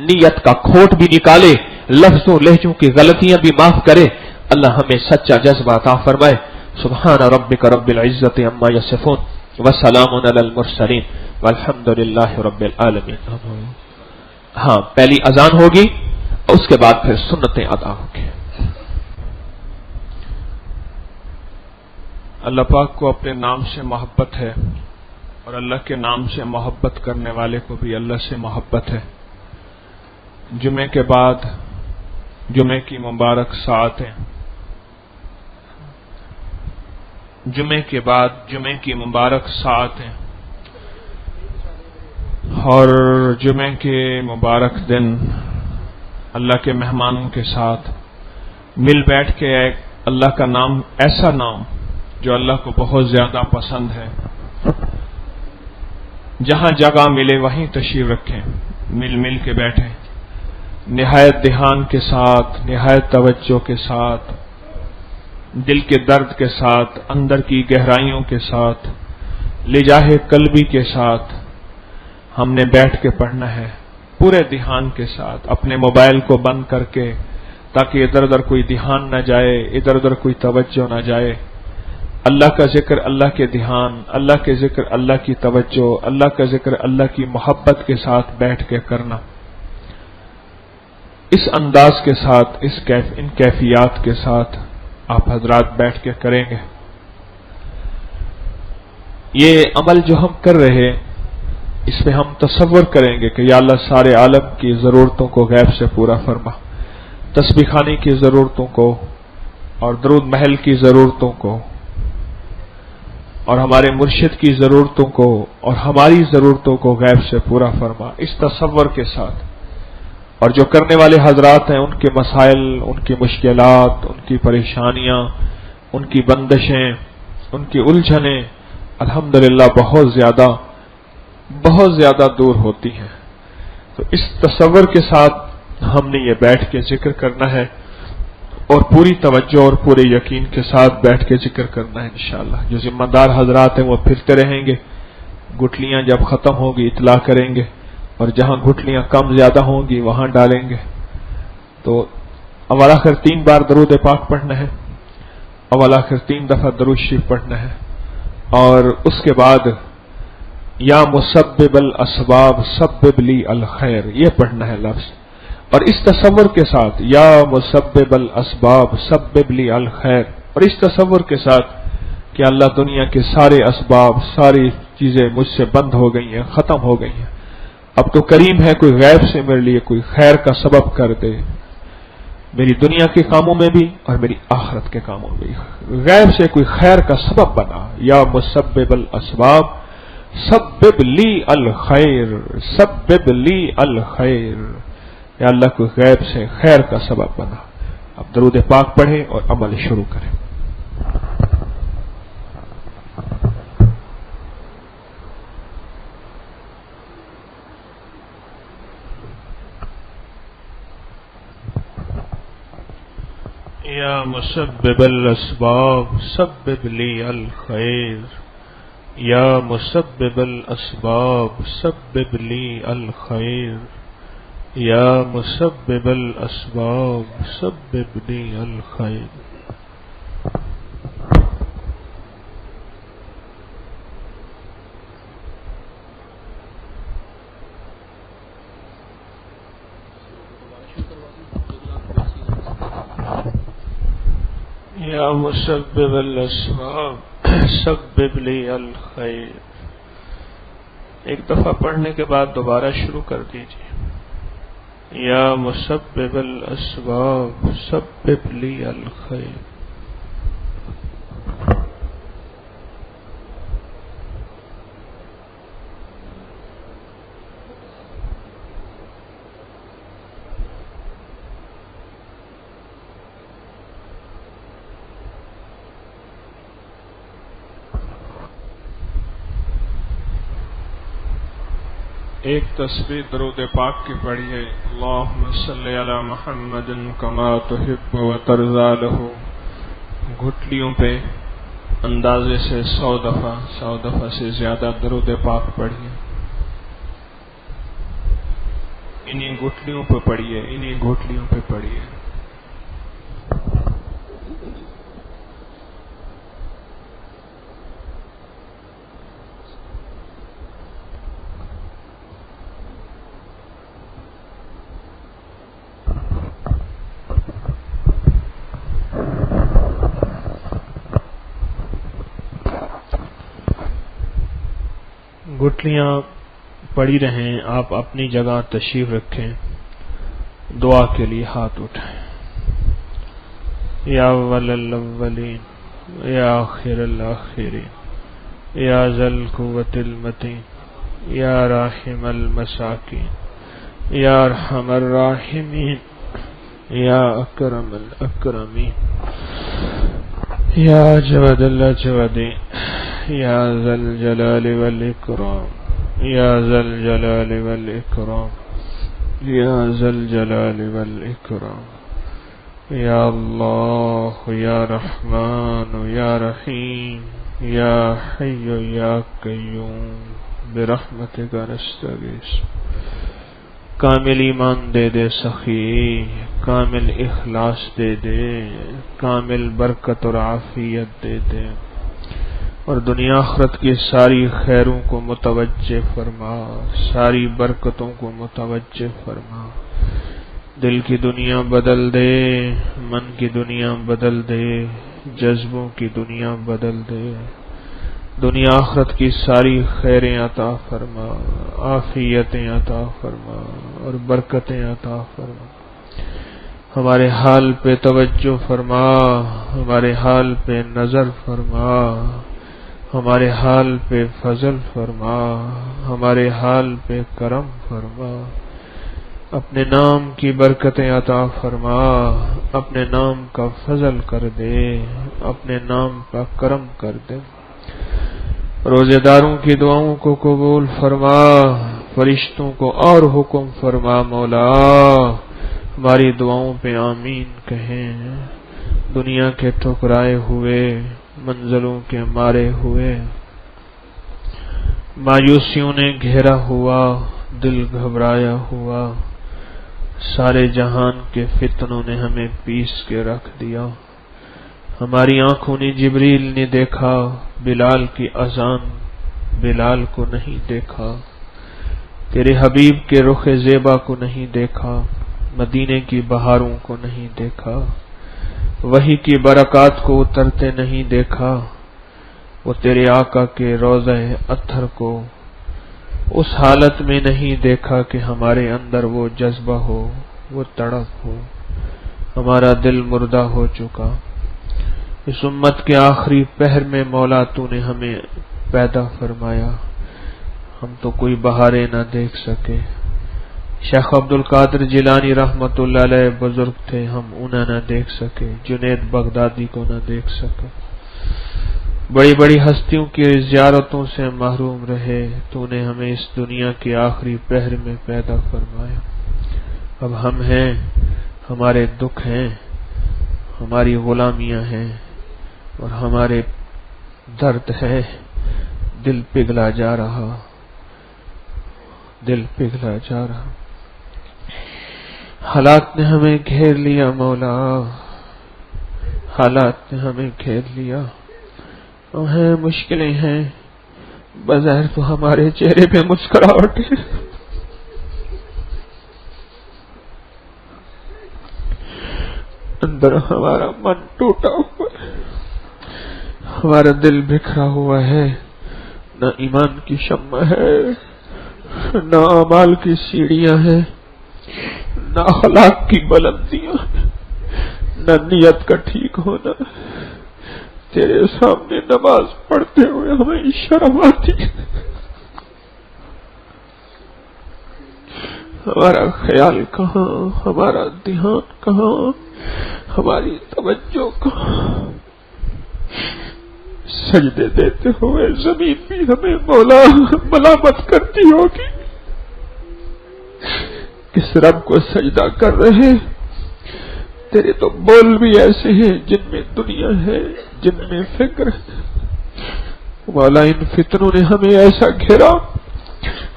نیت کا کھوٹ بھی نکالے، لفظوں لہجوں کی غلطیاں بھی معاف کرے. اللہ ہمیں سچا جذبہ عطا فرمائے. سبحان ربک رب العزت عما یصفون وسلام علی المرسلین والحمد للہ رب العالمین. ہاں پہلی اذان ہوگی، اس کے بعد پھر سنتیں ادا ہوگی. اللہ پاک کو اپنے نام سے محبت ہے، اور اللہ کے نام سے محبت کرنے والے کو بھی اللہ سے محبت ہے. جمعے کے بعد جمعے کی مبارک ساعتیں، جمعے کے بعد جمعے کی مبارک ساعتیں، اور جمعے کے مبارک دن اللہ کے مہمانوں کے ساتھ مل بیٹھ کے ایک اللہ کا نام، ایسا نام جو اللہ کو بہت زیادہ پسند ہے، جہاں جگہ ملے وہیں تشریف رکھیں، مل کے بیٹھیں، نہایت دھیان کے ساتھ، نہایت توجہ کے ساتھ، دل کے درد کے ساتھ، اندر کی گہرائیوں کے ساتھ، لجاہ قلبی کے ساتھ ہم نے بیٹھ کے پڑھنا ہے، پورے دھیان کے ساتھ، اپنے موبائل کو بند کر کے، تاکہ ادھر ادھر کوئی دھیان نہ جائے، ادھر ادھر کوئی توجہ نہ جائے. اللہ کا ذکر، اللہ کے دھیان، اللہ کے ذکر، اللہ کی توجہ، اللہ کا ذکر، اللہ کی محبت کے ساتھ بیٹھ کے کرنا. اس انداز کے ساتھ، ان کیفیات کے ساتھ آپ حضرات بیٹھ کے کریں گے. یہ عمل جو ہم کر رہے، اس میں ہم تصور کریں گے کہ یا اللہ سارے عالم کی ضرورتوں کو غیب سے پورا فرما، تسبیح خانے کی ضرورتوں کو اور درود محل کی ضرورتوں کو، اور ہمارے مرشد کی ضرورتوں کو اور ہماری ضرورتوں کو غیب سے پورا فرما، اس تصور کے ساتھ۔ اور جو کرنے والے حضرات ہیں، ان کے مسائل، ان کی مشکلات، ان کی پریشانیاں، ان کی بندشیں، ان کی الجھنیں الحمدللہ بہت زیادہ دور ہوتی ہیں۔ تو اس تصور کے ساتھ ہم نے یہ بیٹھ کے ذکر کرنا ہے، اور پوری توجہ اور پورے یقین کے ساتھ بیٹھ کے ذکر کرنا ہے انشاءاللہ۔ جو ذمہ دار حضرات ہیں وہ پھرتے رہیں گے، گٹھلیاں جب ختم ہوگی اطلاع کریں گے، اور جہاں گٹھلیاں کم زیادہ ہوں گی وہاں ڈالیں گے۔ تو اول آخر 3 بار درود پاک پڑھنا ہے، اول آخر 3 دفعہ درود شریف پڑھنا ہے، اور اس کے بعد یا مسبب الاسباب سبب لی الخیر یہ پڑھنا ہے لفظ، اور اس تصور کے ساتھ یا مسبب الاسباب سبب لی الخیر، اور اس تصور کے ساتھ کہ اللہ دنیا کے سارے اسباب، ساری چیزیں مجھ سے بند ہو گئی ہیں، ختم ہو گئی ہیں، اب تو کریم ہے کوئی غیب سے میرے لیے کوئی خیر کا سبب کر دے، میری دنیا کے کاموں میں بھی اور میری آخرت کے کاموں میں بھی غیب سے کوئی خیر کا سبب بنا۔ یا مسبب الاسباب سبب لی الخیر، سبب لی الخیر، یا اللہ کوئی غیب سے خیر کا سبب بنا۔ اب درود پاک پڑھیں اور عمل شروع کریں۔ یا مسبب الاسباب سبب لی الخیر، یا مسبب الاسباب سبب لی الخیر، یا مسبب الاسباب سبب لی الخیر۔ یا مسبب الاسباب سبب لی الخیر، ایک دفعہ پڑھنے کے بعد دوبارہ شروع کر دیجیے۔ یا مسبب الاسباب سبب لی الخیر۔ ایک تسبیح درود پاک کی پڑھیے، اللہم صلی علی محمد کما تحب و ترضی لہ، گھٹلیوں پہ اندازے سے 100 دفعہ سے زیادہ درود پاک پڑھیے، انہی گھٹلیوں پہ پڑھیے، انہی گھٹلیوں پہ پڑھیے۔ گٹھلیاں پڑی رہیں، آپ اپنی جگہ تشریف رکھیں، دعا کے لیے ہاتھ اٹھائیں۔ یا اول الاولین یا آخر الاخرین یا ذا القوة المتین یا راحم المساکین یا ارحم الراحمین یا اکرم الاکرمین یا جود الاجودین یا ذا الجلال والاکرام یا ذا الجلال والاکرام یا ذا الجلال والاکرام یا اللہ یا رحمان یا رحیم یا حی یا قیوم برحمتک نستغیث۔ کامل ایمان دے دے سخی، کامل اخلاص دے دے، کامل برکت اور عافیت دے دے، اور دنیا آخرت کی ساری خیروں کو متوجہ فرما، ساری برکتوں کو متوجہ فرما۔ دل کی دنیا بدل دے، من کی دنیا بدل دے، جذبوں کی دنیا بدل دے، دنیا آخرت کی ساری خیریں عطا فرما، عافیتیں عطا فرما اور برکتیں عطا فرما۔ ہمارے حال پہ توجہ فرما، ہمارے حال پہ نظر فرما، ہمارے حال پہ فضل فرما، ہمارے حال پہ کرم فرما، اپنے نام کی برکتیں عطا فرما، اپنے نام کا فضل کر دے، اپنے نام کا کرم کر دے، روزے داروں کی دعاؤں کو قبول فرما، فرشتوں کو اور حکم فرما مولا، ہماری دعاؤں پہ آمین کہیں، دنیا کے ٹھکرائے ہوئے، منزلوں کے مارے ہوئے، مایوسیوں نے گھیرا ہوا، دل گھبرایا ہوا، سارے جہان کے فتنوں نے ہمیں پیس کے رکھ دیا، ہماری آنکھوں نے جبریل نے دیکھا، بلال کی اذان بلال کو نہیں دیکھا، تیرے حبیب کے رخ زیبا کو نہیں دیکھا، مدینے کی بہاروں کو نہیں دیکھا، وحی کی برکات کو اترتے نہیں دیکھا، وہ تیرے آقا کے روضہ اطہر کو اس حالت میں نہیں دیکھا کہ ہمارے اندر وہ جذبہ ہو، وہ تڑپ ہو، ہمارا دل مردہ ہو چکا، اس امت کے آخری پہر میں مولا تو نے ہمیں پیدا فرمایا، ہم تو کوئی بہاریں نہ دیکھ سکے، شیخ عبد القادر جیلانی رحمت اللہ علیہ بزرگ تھے، ہم انہیں نہ دیکھ سکے، جنید بغدادی کو نہ دیکھ سکے، بڑی بڑی ہستیوں کی زیارتوں سے محروم رہے، تو نے ہمیں اس دنیا کے آخری پہر میں پیدا فرمایا، اب ہم ہیں، ہمارے دکھ ہیں، ہماری غلامیاں ہیں اور ہمارے درد ہے، دل پگھلا جا رہا، دل پگھلا جا رہا، حالات نے ہمیں گھیر لیا مولا، حالات نے ہمیں گھیر لیا، ہیں مشکلیں ہیں، بظاہر تو ہمارے چہرے پہ مسکراہٹ ہے، اندر ہمارا من ٹوٹا ہوا ہے، ہمارا دل بکھرا ہوا ہے، نہ ایمان کی شمع ہے، نہ اعمال کی سیڑھیاں ہیں، نہ اخلاق کی بلندیاں، نہ نیت کا ٹھیک ہونا، تیرے سامنے نماز پڑھتے ہوئے ہمیں شرم آتی، ہمارا خیال کہاں، ہمارا دھیان کہاں، ہماری توجہ کہاں، سجدے دیتے ہوئے زمین بھی ہمیں مولا ملامت کرتی ہوگی، کس رب کو سجدہ کر رہے، تیرے تو بول بھی ایسے ہیں جن میں دنیا ہے، جن میں فکر ہے، مولا ان فتنوں نے ہمیں ایسا گھیرا،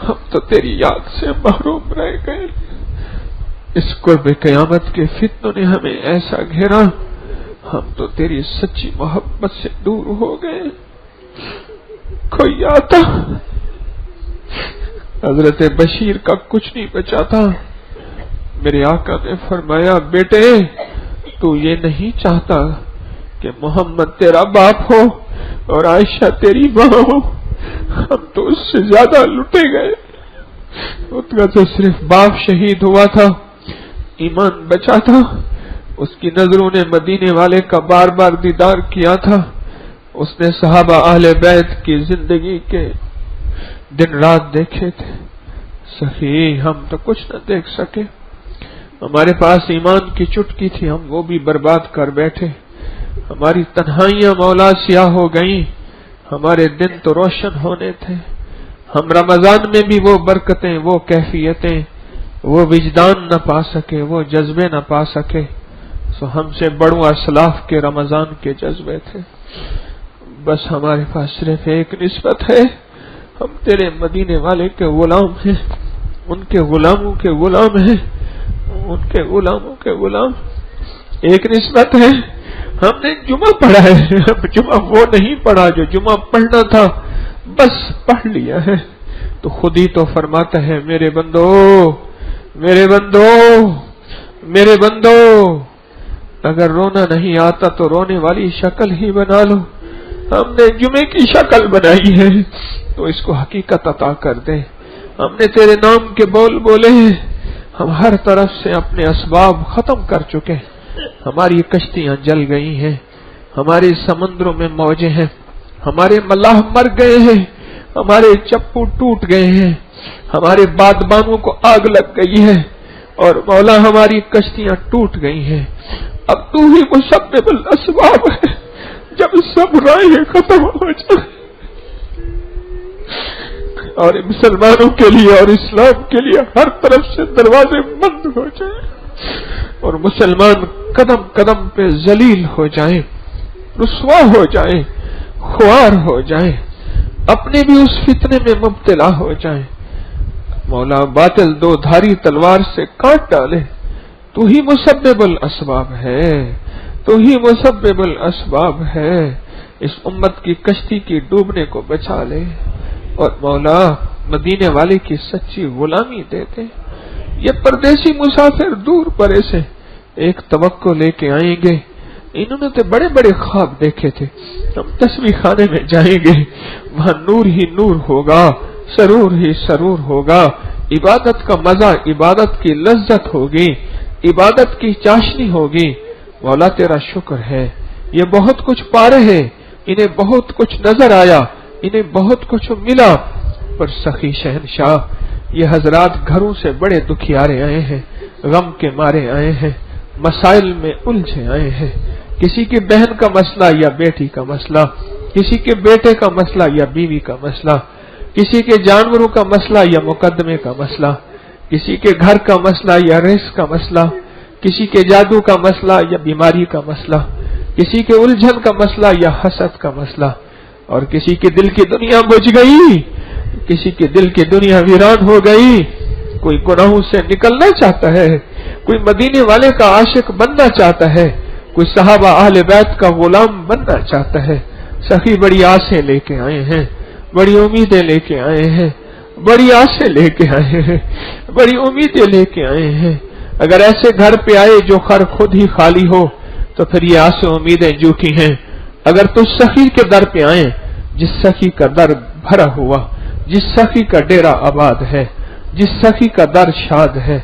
ہم تو تیری یاد سے محروم رہ گئے، اس قرب قیامت کے فتنوں نے ہمیں ایسا گھیرا، ہم تو تیری سچی محبت سے دور ہو گئے، کوئی آتا حضرت بشیر کا کچھ نہیں بچا تھا، میرے آقا نے فرمایا بیٹے تو یہ نہیں چاہتا کہ محمد تیرا باپ ہو اور عائشہ تیری ماں ہو، ہم تو اس سے زیادہ لٹے گئے، اس کا تو صرف باپ شہید ہوا تھا، ایمان بچا تھا، اس کی نظروں نے مدینے والے کا بار بار دیدار کیا تھا، اس نے صحابہ اہل بیت کی زندگی کے دن رات دیکھے تھے، صحیح ہم تو کچھ نہ دیکھ سکے، ہمارے پاس ایمان کی چٹکی تھی، ہم وہ بھی برباد کر بیٹھے، ہماری تنہائیاں مولا سیاہ ہو گئیں، ہمارے دن تو روشن ہونے تھے، ہم رمضان میں بھی وہ برکتیں، وہ کیفیتیں، وہ وجدان نہ پا سکے، وہ جذبے نہ پا سکے، سو ہم سے بڑوں اسلاف کے رمضان کے جذبے تھے، بس ہمارے پاس صرف ایک نسبت ہے، ہم تیرے مدینے والے کے غلام ہیں، ان کے غلاموں کے غلام ہیں، ان کے غلاموں کے غلام، ایک نسبت ہے، ہم نے جمعہ پڑھا ہے، جمعہ وہ نہیں پڑھا جو جمعہ پڑھنا تھا، بس پڑھ لیا ہے، تو خود ہی تو فرماتا ہے میرے بندو، میرے بندو، میرے بندو، اگر رونا نہیں آتا تو رونے والی شکل ہی بنا لو، ہم نے جمعے کی شکل بنائی ہے تو اس کو حقیقت عطا کر دے، ہم نے تیرے نام کے بول بولے ہیں، ہم ہر طرف سے اپنے اسباب ختم کر چکے، ہماری کشتیاں جل گئی ہیں، ہمارے سمندروں میں موجیں ہیں، ہمارے ملاح مر گئے ہیں، ہمارے چپو ٹوٹ گئے ہیں، ہمارے بادبانوں کو آگ لگ گئی ہے، اور مولا ہماری کشتیاں ٹوٹ گئی ہیں۔ اب تو ہی مسبب الاسباب ہے، جب سب راہیں ختم ہو جائے اور مسلمانوں کے لیے اور اسلام کے لیے ہر طرف سے دروازے بند ہو جائیں اور مسلمان قدم قدم پہ ذلیل ہو جائیں، رسوا ہو جائیں، خوار ہو جائیں، اپنے بھی اس فتنے میں مبتلا ہو جائیں، مولا باطل دو دھاری تلوار سے کاٹ ڈالے۔ تو ہی مسبب الاسباب ہے، تو ہی مسبب الاسباب ہے، اس امت کی کشتی کی ڈوبنے کو بچا لے، اور مولا مدینے والے کی سچی غلامی دے دے۔ یہ پردیسی مسافر دور پرے سے ایک توقع لے کے آئیں گے، انہوں نے تو بڑے بڑے خواب دیکھے تھے، ہم تسبیح خانے میں جائیں گے، وہاں نور ہی نور ہوگا، سرور ہی سرور ہوگا، عبادت کا مزہ، عبادت کی لذت ہوگی، عبادت کی چاشنی ہوگی۔ مولا تیرا شکر ہے، یہ بہت کچھ پا رہے، انہیں بہت کچھ نظر آیا، انہیں بہت کچھ ملا، پر سخی شہنشاہ یہ حضرات گھروں سے بڑے دکھیارے آئے ہیں، غم کے مارے آئے ہیں، مسائل میں الجھے آئے ہیں، کسی کی بہن کا مسئلہ یا بیٹی کا مسئلہ، کسی کے بیٹے کا مسئلہ یا بیوی کا مسئلہ، کسی کے جانوروں کا مسئلہ یا مقدمے کا مسئلہ، کسی کے گھر کا مسئلہ یا رزق کا مسئلہ، کسی کے جادو کا مسئلہ یا بیماری کا مسئلہ، کسی کے الجھن کا مسئلہ یا حسد کا مسئلہ، اور کسی کے دل کی دنیا بجھ گئی، کسی کے دل کی دنیا ویران ہو گئی، کوئی گناہوں سے نکلنا چاہتا ہے، کوئی مدینے والے کا عاشق بننا چاہتا ہے، کوئی صحابہ اہل بیت کا غلام بننا چاہتا ہے۔ سخی بڑی آسیں لے کے آئے ہیں، بڑی امیدیں لے کے آئے ہیں، بڑی آسیں لے کے آئے ہیں، بڑی امیدیں لے کے آئے ہیں۔ اگر ایسے گھر پہ آئے جو خر خود ہی خالی ہو تو پھر یہ آسیں امیدیں جھوٹی ہیں۔ اگر تو سخی کے در پہ آئیں، جس سخی کا در بھرا ہوا، جس سخی کا ڈیرا آباد ہے، جس سخی کا در شاد ہے،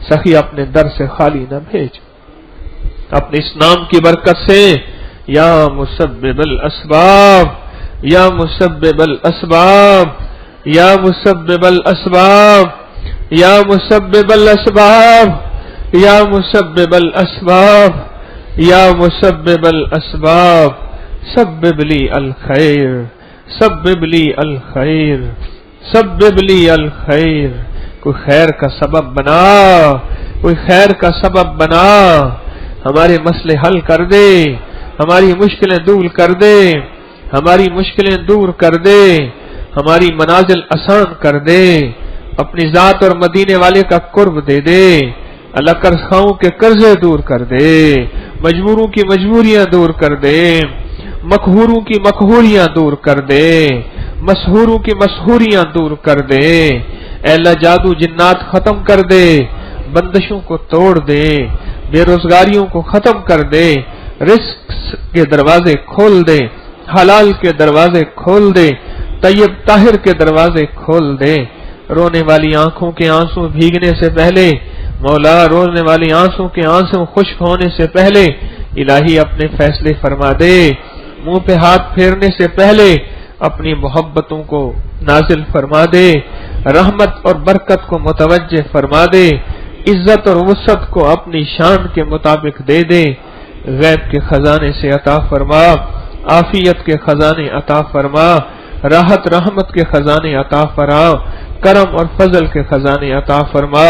سخی اپنے در سے خالی نہ بھیج۔ اپنے اس نام کی برکت سے یا مسبب الاسباب، یا مسبب الاسباب، یا مسبب الاسباب، یا مسبب الاسباب، یا مسبب الاسباب، یا مسبب الاسباب، سبب لی الخیر، سبب لی الخیر، سبب لی الخیر۔ کوئی خیر کا سبب بنا، کوئی خیر کا سبب بنا، ہمارے مسئلے حل کر دے، ہماری مشکلیں دور کر دے، ہماری مشکلیں دور کر دے، ہماری منازل آسان کر دے، اپنی ذات اور مدینے والے کا قرب دے دے، اللہ قرضوں کے قرضے دور کر دے، مجبوروں کی مجبوریاں دور کر دے، مقہوروں کی مقہوریاں دور کر دے، مسحوروں کی مسحوریاں دور کر دے، اے اللہ جادو جنات ختم کر دے، بندشوں کو توڑ دے، بے روزگاریوں کو ختم کر دے، رزق کے دروازے کھول دے، حلال کے دروازے کھول دے، طیب طاہر کے دروازے کھول دے۔ رونے والی آنکھوں کے آنسو بھیگنے سے پہلے، مولا رونے والی آنسوں کے آنسو خشک ہونے سے پہلے الہی اپنے فیصلے فرما دے، منہ پہ ہاتھ پھیرنے سے پہلے اپنی محبتوں کو نازل فرما دے، رحمت اور برکت کو متوجہ فرما دے، عزت اور وسعت کو اپنی شان کے مطابق دے دے، غیب کے خزانے سے عطا فرما، عافیت کے خزانے عطا فرما، راحت رحمت کے خزانے عطا فرما، کرم اور فضل کے خزانے عطا فرما،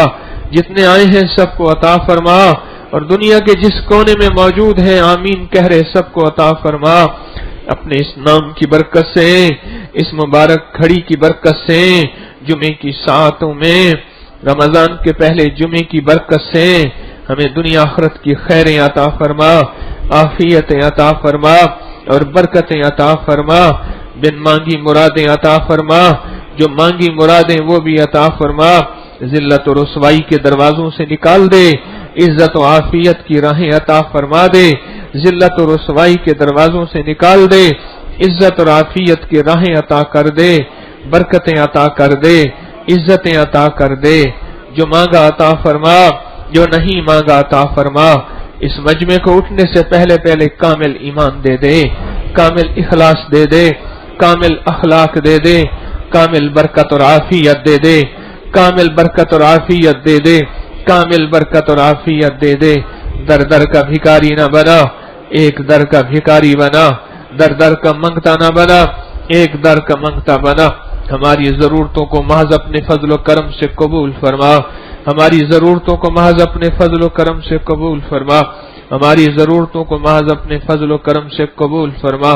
جتنے آئے ہیں سب کو عطا فرما، اور دنیا کے جس کونے میں موجود ہیں آمین کہہ رہے سب کو عطا فرما۔ اپنے اس نام کی برکت سے، اس مبارک گھڑی کی برکت سے، جمعے کی ساعتوں میں، رمضان کے پہلے جمعے کی برکت سے ہمیں دنیا آخرت کی خیریں عطا فرما، عافیتیں عطا فرما اور برکتیں عطا فرما، بن مانگی مرادیں عطا فرما، جو مانگی مرادیں وہ بھی عطا فرما، ذلت و رسوائی کے دروازوں سے نکال دے، عزت و عافیت کی راہیں عطا فرما دے، ذلت و رسوائی کے دروازوں سے نکال دے، عزت اور عافیت کی راہیں عطا کر دے، برکتیں عطا کر دے، عزتیں عطا کر دے، جو مانگا عطا فرما، جو نہیں مانگا عطا فرما۔ اس مجمع کو اٹھنے سے پہلے کامل ایمان دے دے، کامل اخلاص دے دے، کامل اخلاق دے دے، کامل برکت اور عافیت دے دے، کامل برکت اور عافیت دے دے، کامل برکت اور عافیت دے دے۔ در در کا بھکاری نہ بنا، ایک در کا بھکاری بنا، در در کا منگتا نہ بنا، ایک در کا منگتا بنا۔ ہماری ضرورتوں کو محض اپنے فضل و کرم سے قبول فرما، ہماری ضرورتوں کو محض اپنے فضل و کرم سے قبول فرما، ہماری ضرورتوں کو محض اپنے فضل و کرم سے قبول فرما،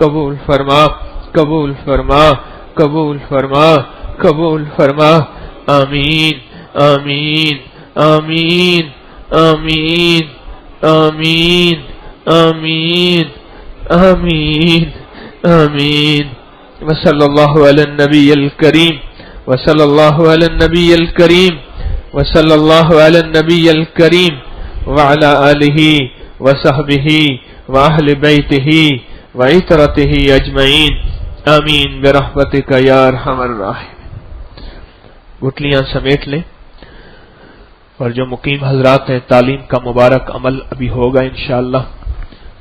قبول فرما، قبول فرما، قبول فرما، قبول فرما۔ آمین آمین آمین آمین آمین آمین آمین آمین۔ وصلی اللہ علی النبی الکریم، وصلی اللہ علی النبی الکریم، وصلی اللہ علی النبی الکریم وعلی آلہ وصحبہ واہل بیتہ وعترتہ اجمعین، آمین برحمتک یا ارحم الراحمین۔ گٹلیاں سمیٹ لیں، اور جو مقیم حضرات ہیں تعلیم کا مبارک عمل ابھی ہوگا انشاءاللہ،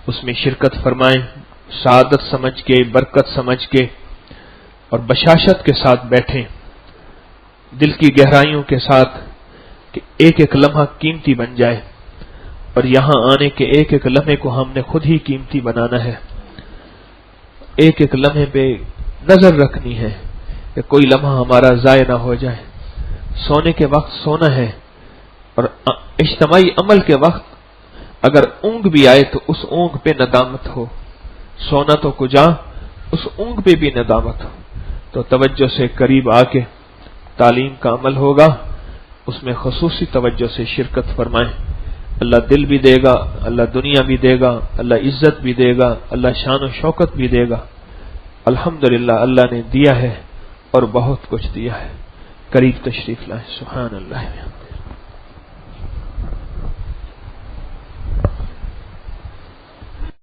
اس میں شرکت فرمائیں، سعادت سمجھ کے، برکت سمجھ کے اور بشاشت کے ساتھ بیٹھیں، دل کی گہرائیوں کے ساتھ، کہ ایک ایک لمحہ قیمتی بن جائے، اور یہاں آنے کے ایک ایک لمحے کو ہم نے خود ہی قیمتی بنانا ہے۔ ایک ایک لمحے پہ نظر رکھنی ہے کہ کوئی لمحہ ہمارا ضائع نہ ہو جائے۔ سونے کے وقت سونا ہے، اور اجتماعی عمل کے وقت اگر اونگ بھی آئے تو اس اونگ پہ ندامت ہو، سونا تو کجا اس اونگ پہ بھی ندامت ہو۔ تو توجہ سے قریب آ کے تعلیم کا عمل ہوگا، اس میں خصوصی توجہ سے شرکت فرمائیں۔ اللہ دل بھی دے گا، اللہ دنیا بھی دے گا، اللہ عزت بھی دے گا، اللہ شان و شوکت بھی دے گا۔ الحمدللہ اللہ نے دیا ہے اور بہت کچھ دیا ہے۔ قریب تشریف لائیں۔ سبحان اللہ۔